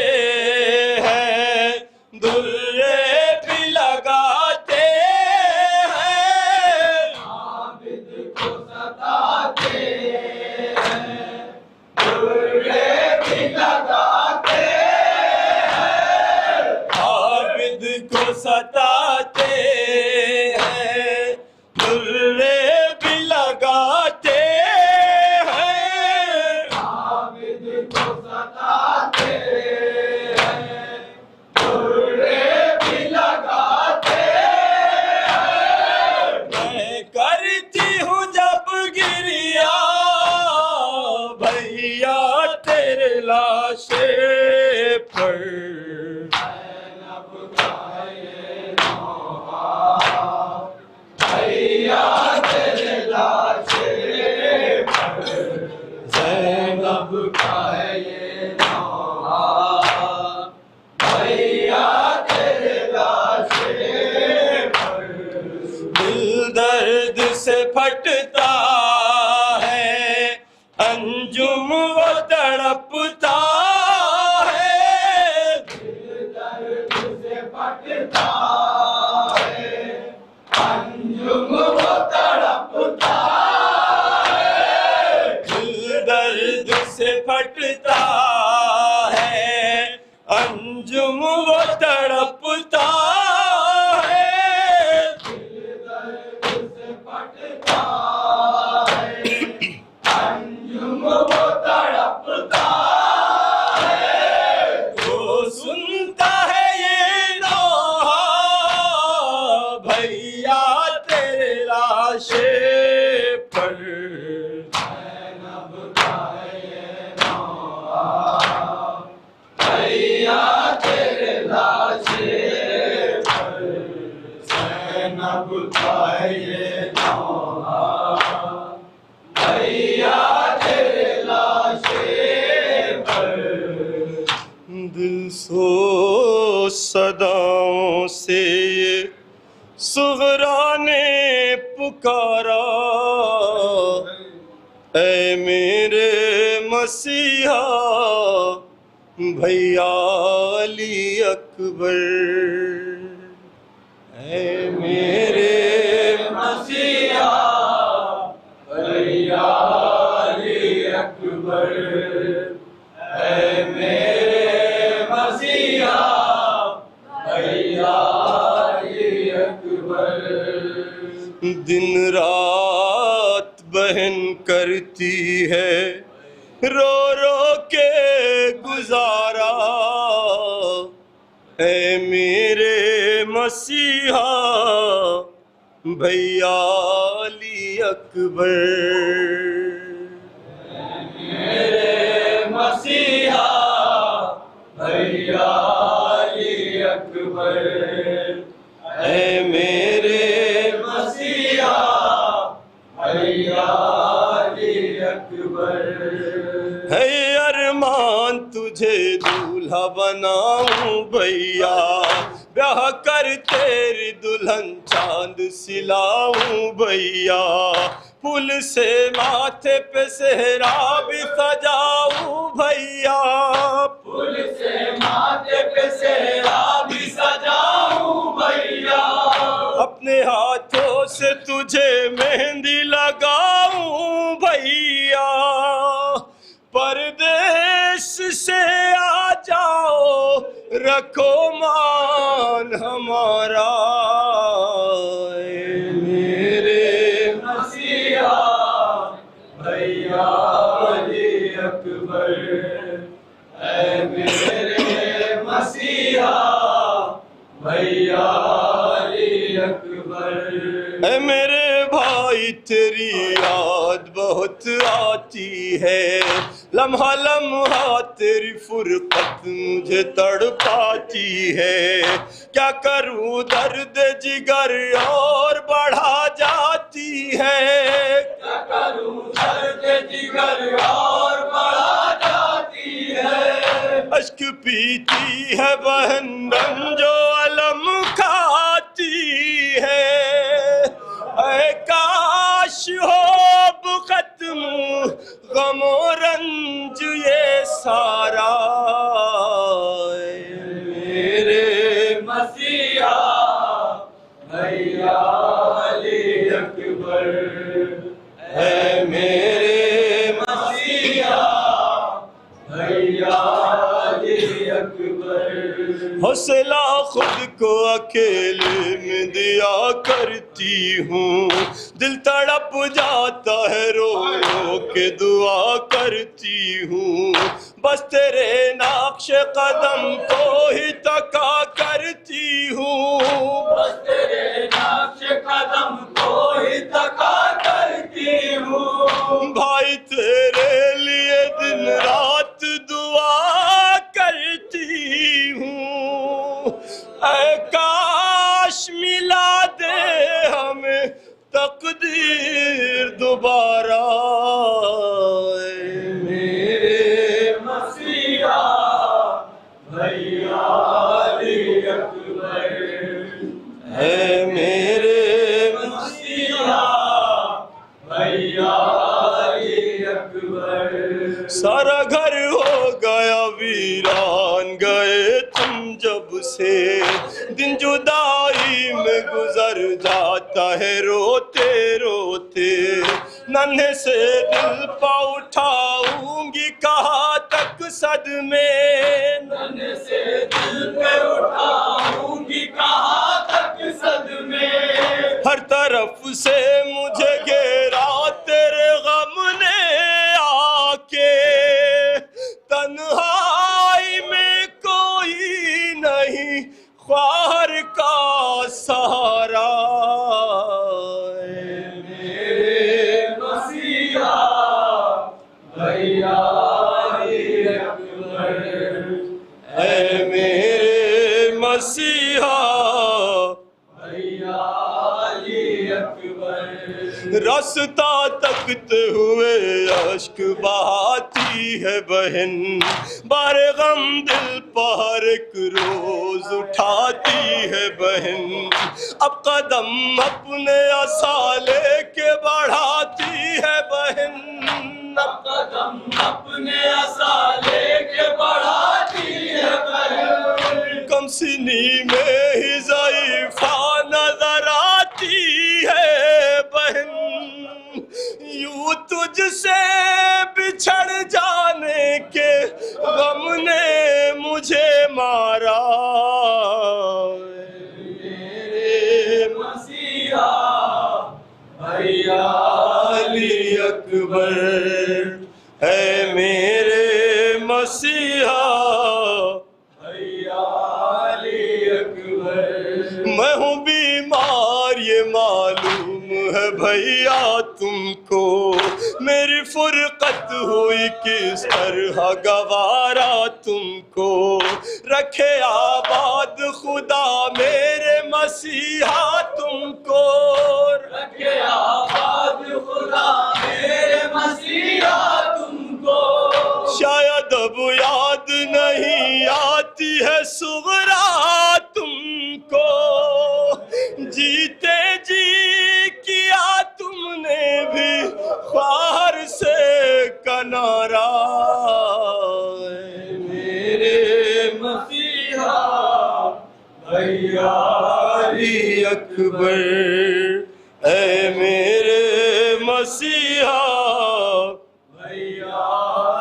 ہیں درے بھی لگاتے ہیں عابد کو ستاتے ہیں درے بھی لگاتے ہیں عابد کو ستاتے ہیں دل درد سے پھٹتا ہے، انجم وہ تڑپتا ہے، دل درد سے پھٹتا ہے، انجم وہ تڑپتا ہے، دل درد سے پھٹتا ہے، انجم وہ تڑپتا ہے، وہ سنتا ہے یہ نوحہ بھیا تیرے لاشے پر، بھیا تیرے لاشے پر، زینب کا ہے یہ نوحہ بھیا تیرے لاشے پر، دل سو صداؤں سے یہ صغرا نے پکارا، اے میرے مسیحا بھیا علی اکبر، اے میرے مسیحا بھیا علی اکبر، اے میرے مسیحا بھیا علی اکبر، دن رات بہن کرتی ہے رو رو کے گزارا، اے میرے مسیحا بھیا علی اکبر، میرے مسیحا بھیا علی اکبر، اے میرے مسیحا بھیا علی اکبر، ہے ارمان تجھے دولہا بناؤں بھیا، بیاہ کر تیری دلہن چاند سلاؤں بھیا، پھول سے ماتھے پہ صحرا بھی سجاؤں بھیا، پھول سے ماتھے پہ صحرا بھی سجاؤں بھیا، اپنے ہاتھوں سے تجھے مہندی لگاؤں بھیا، پردیس سے آ جاؤ رکھو مان ہمارا، اے میرے مسیحا بھیا علی اکبر، اے میرے مسیحا بھیا علی اکبر، اے میرے بھائی تیری یاد بہت آتی ہے، لمحہ لمحہ تیری فرقت مجھے تڑپاتی ہے، کیا کروں درد جگر اور بڑھا جاتی ہے، کیا کروں درد جگر اور بڑھا جاتی ہے، اشک پیتی ہے بہن رنج و علم کھاتی ہے، اے کاش ہو اب ختم غم و رنج یہ سارا، اے میرے مسیحا بھیا علی اکبر، اے میرے مسیحا بھیا علی اکبر، حوصلہ خود کو اکیلے میں دیا کرتی ہوں، دل تڑپ جاتا ہے رو رو کے دعا کرتی ہوں، بس تیرے نقش قدم کو ہی تکا کرتی ہوں، بس تیرے نقش قدم کو ہی تکا کرتی ہوں، بھائی تیرے لیے دن رات دعا کرتی ہوں، اے کاش ملا دے ہمیں تقدیر دوبارہ، اے میرے مسیحا بھیا جب سے دن جدائی میں گزر جاتا ہے روتے روتے ننھے سے دل پہ اٹھاؤں گی کہاں تک صدمے ننھے سے دل پہ اٹھاؤں گی کہاں تک صدمے ہر طرف سے مجھے گھیرا تیرے غم نے آ کے تنہائی میں کوئی نہیں خواہر کا سہارا اے میرے مسیحا بھیا علی اکبر اے میرے مسیحا بھیا علی اکبر راستہ تکتے ہوئے اشک بہاتی ہے بہن بار غم دل پر ایک روز اٹھاتی ہے بہن اب قدم اپنے اصالے کے بڑھاتی ہے بہن اب قدم اپنے اصالے کے بڑھاتی ہے بہن کم سنی میں ہی ضعیفہ نظر آتی ہے بہن یوں تجھ سے بچھڑ جانے کے غم نے مجھے مارا میرے مسیحا بھیا علی اکبر اے میرے مسیحا بھیا علی اکبر میں ہوں بیمار یہ معلوم ہے بھیا تم کو میری فرقت ہوئی کس طرح گوارا تم کو رکھے آباد خدا میرے مسیحا تم کو رکھے آباد خدا میرے مسیحا تم کو شاید اب یاد نہیں آتی ہے صغرا تم کو جیتے جی کیا تم نے بھی خواہر سے کنارا میرے مسیحا بھیا علی اکبر اے میرے مسیحا بھیا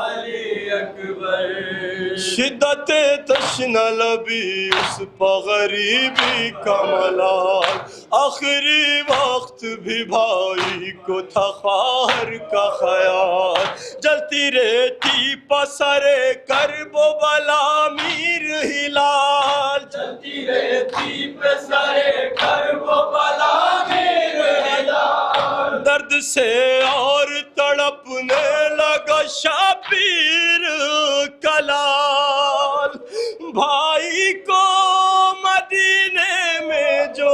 علی اکبر شدت تشنہ لبی اس پہ غریبی کا ملال آخری وقت بھی بھائی کو تھا خواہر کا خیال جلتی رہتی پسرے کرب و بلا میر ہلال جلتی رہتی پسرے کرب و بلا میر ہلال درد سے اور تڑپنے لگا شبیر کلال بھائی کو مدینے میں جو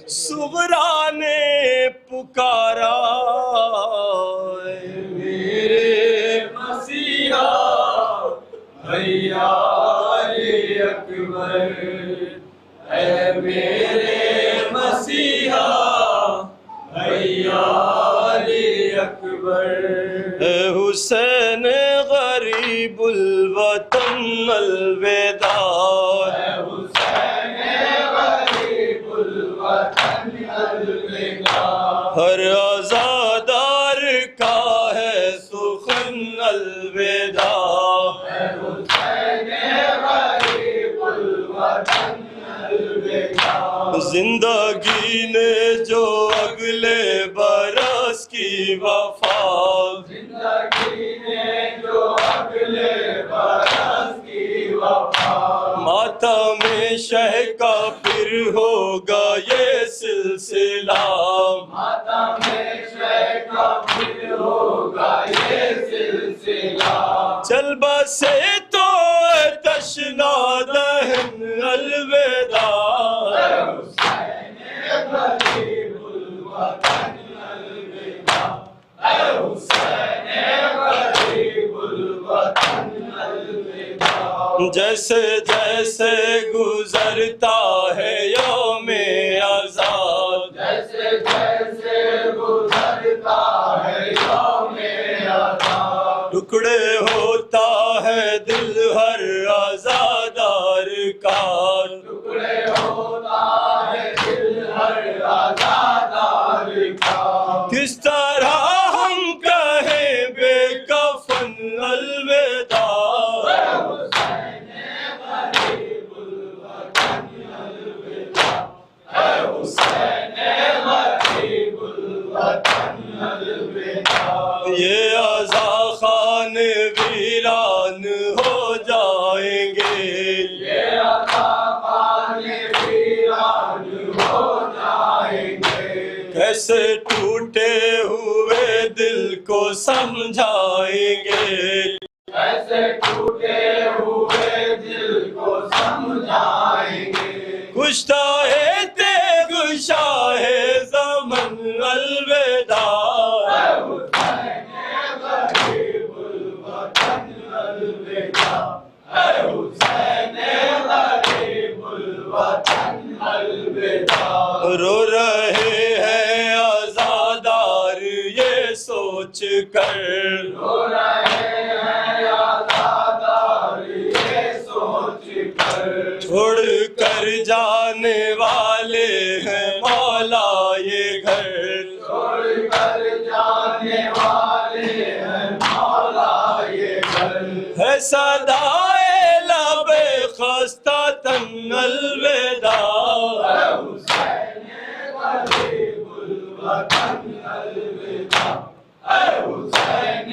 صغرا نے پکارا اے میرے مسیحا بھیا علی اکبر اے میرے مسیحا بھیا علی اکبر اے حسین غریب الوطن الوداع اے حسین غریب الوطن الوداع ہر آزادار کا ہے سخن الوداع اے حسین غریب الوطن الوداع زندگی نے جو اگلے برس کی وفا زندگی نے جو اگلے برس کی وفا ماتم شہ کا پھر ہوگا یہ سلسلہ ماتم شہ کا پھر ہوگا یہ سلسلہ چل بسے تو تشنا دہن الوداع حسین غریب الوطن الوداع حسین غریب الوطن الوداع جیسے جیسے گزرتا ہے یوم آزاد جیسے جیسے گزرتا ہے یوم آزاد ٹکڑے ہوتا ہے دل ہر آزادار کا ٹکڑے ہوتا ہے دل ہر آزادار کا، کس طرح ہم کہیں بے کفن الوداع، یہ عزا خان ویران ہو جائیں گے، یہ عطا ویران ہو جائیں گے، کیسے ٹوٹے ہوئے دل کو سمجھائیں گے، ایسے ٹوٹے ہوئے دل کو سمجھائیں گے، کشتہ تیغ شاہ زمن الوداع، رو رہے ہیں آزادار یہ سوچ کر، رو رہے ہیں آزادار یہ سوچ کر، چھوڑ کر جانے والے ہیں مولا یہ گھر، چھوڑ کر جانے والے ہیں مولا یہ گھر، ہے صدائے لب خستہ تن الوداع، حسین غریب الوطن الوداع، اے حسین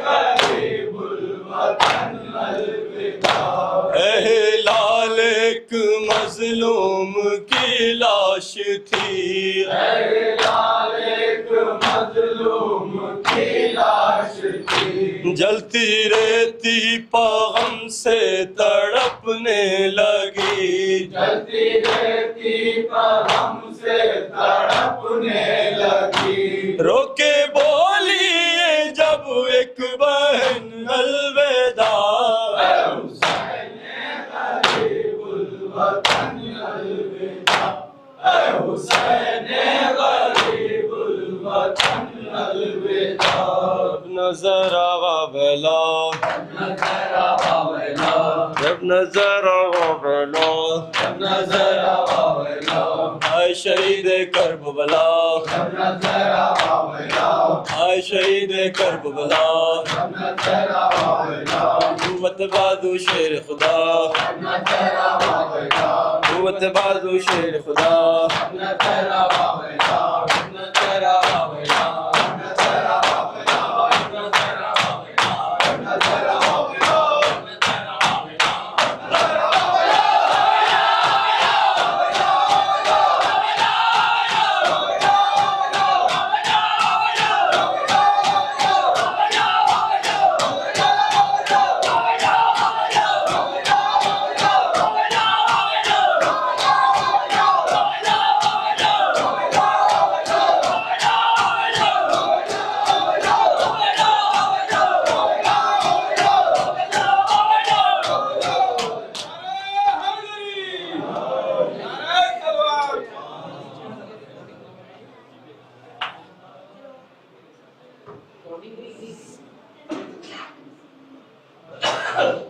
غریب الوطن الوداع، اے لال ایک مظلوم کی لاش تھی، اے لال ایک مظلوم کی لاش تھی، جلتی رہتی پاغم سے تڑپنے لگی، جلتی رہتی پر ہم سے تڑپنے لگی، رو کے بولی جب ایک بہن الوداع، اے حسین غریب الوطن الوداع، اے حسین غریب الوطن الوداع، جب نظر آوا بلا، نظر آویلا، جب نظر آوا بلا، جب نظر آویلا، آئے شہید کربلا، جب نظر آویلا، آئے شہید کربلا، جب نظر آویلا، قوت بازو شیر خدا، جب نظر آویلا، قوت بازو شیر خدا، جب نظر آویلا، جب نظر آویلا، جب نظر آویلا، جب نظر آویلا، جب نظر آویلا،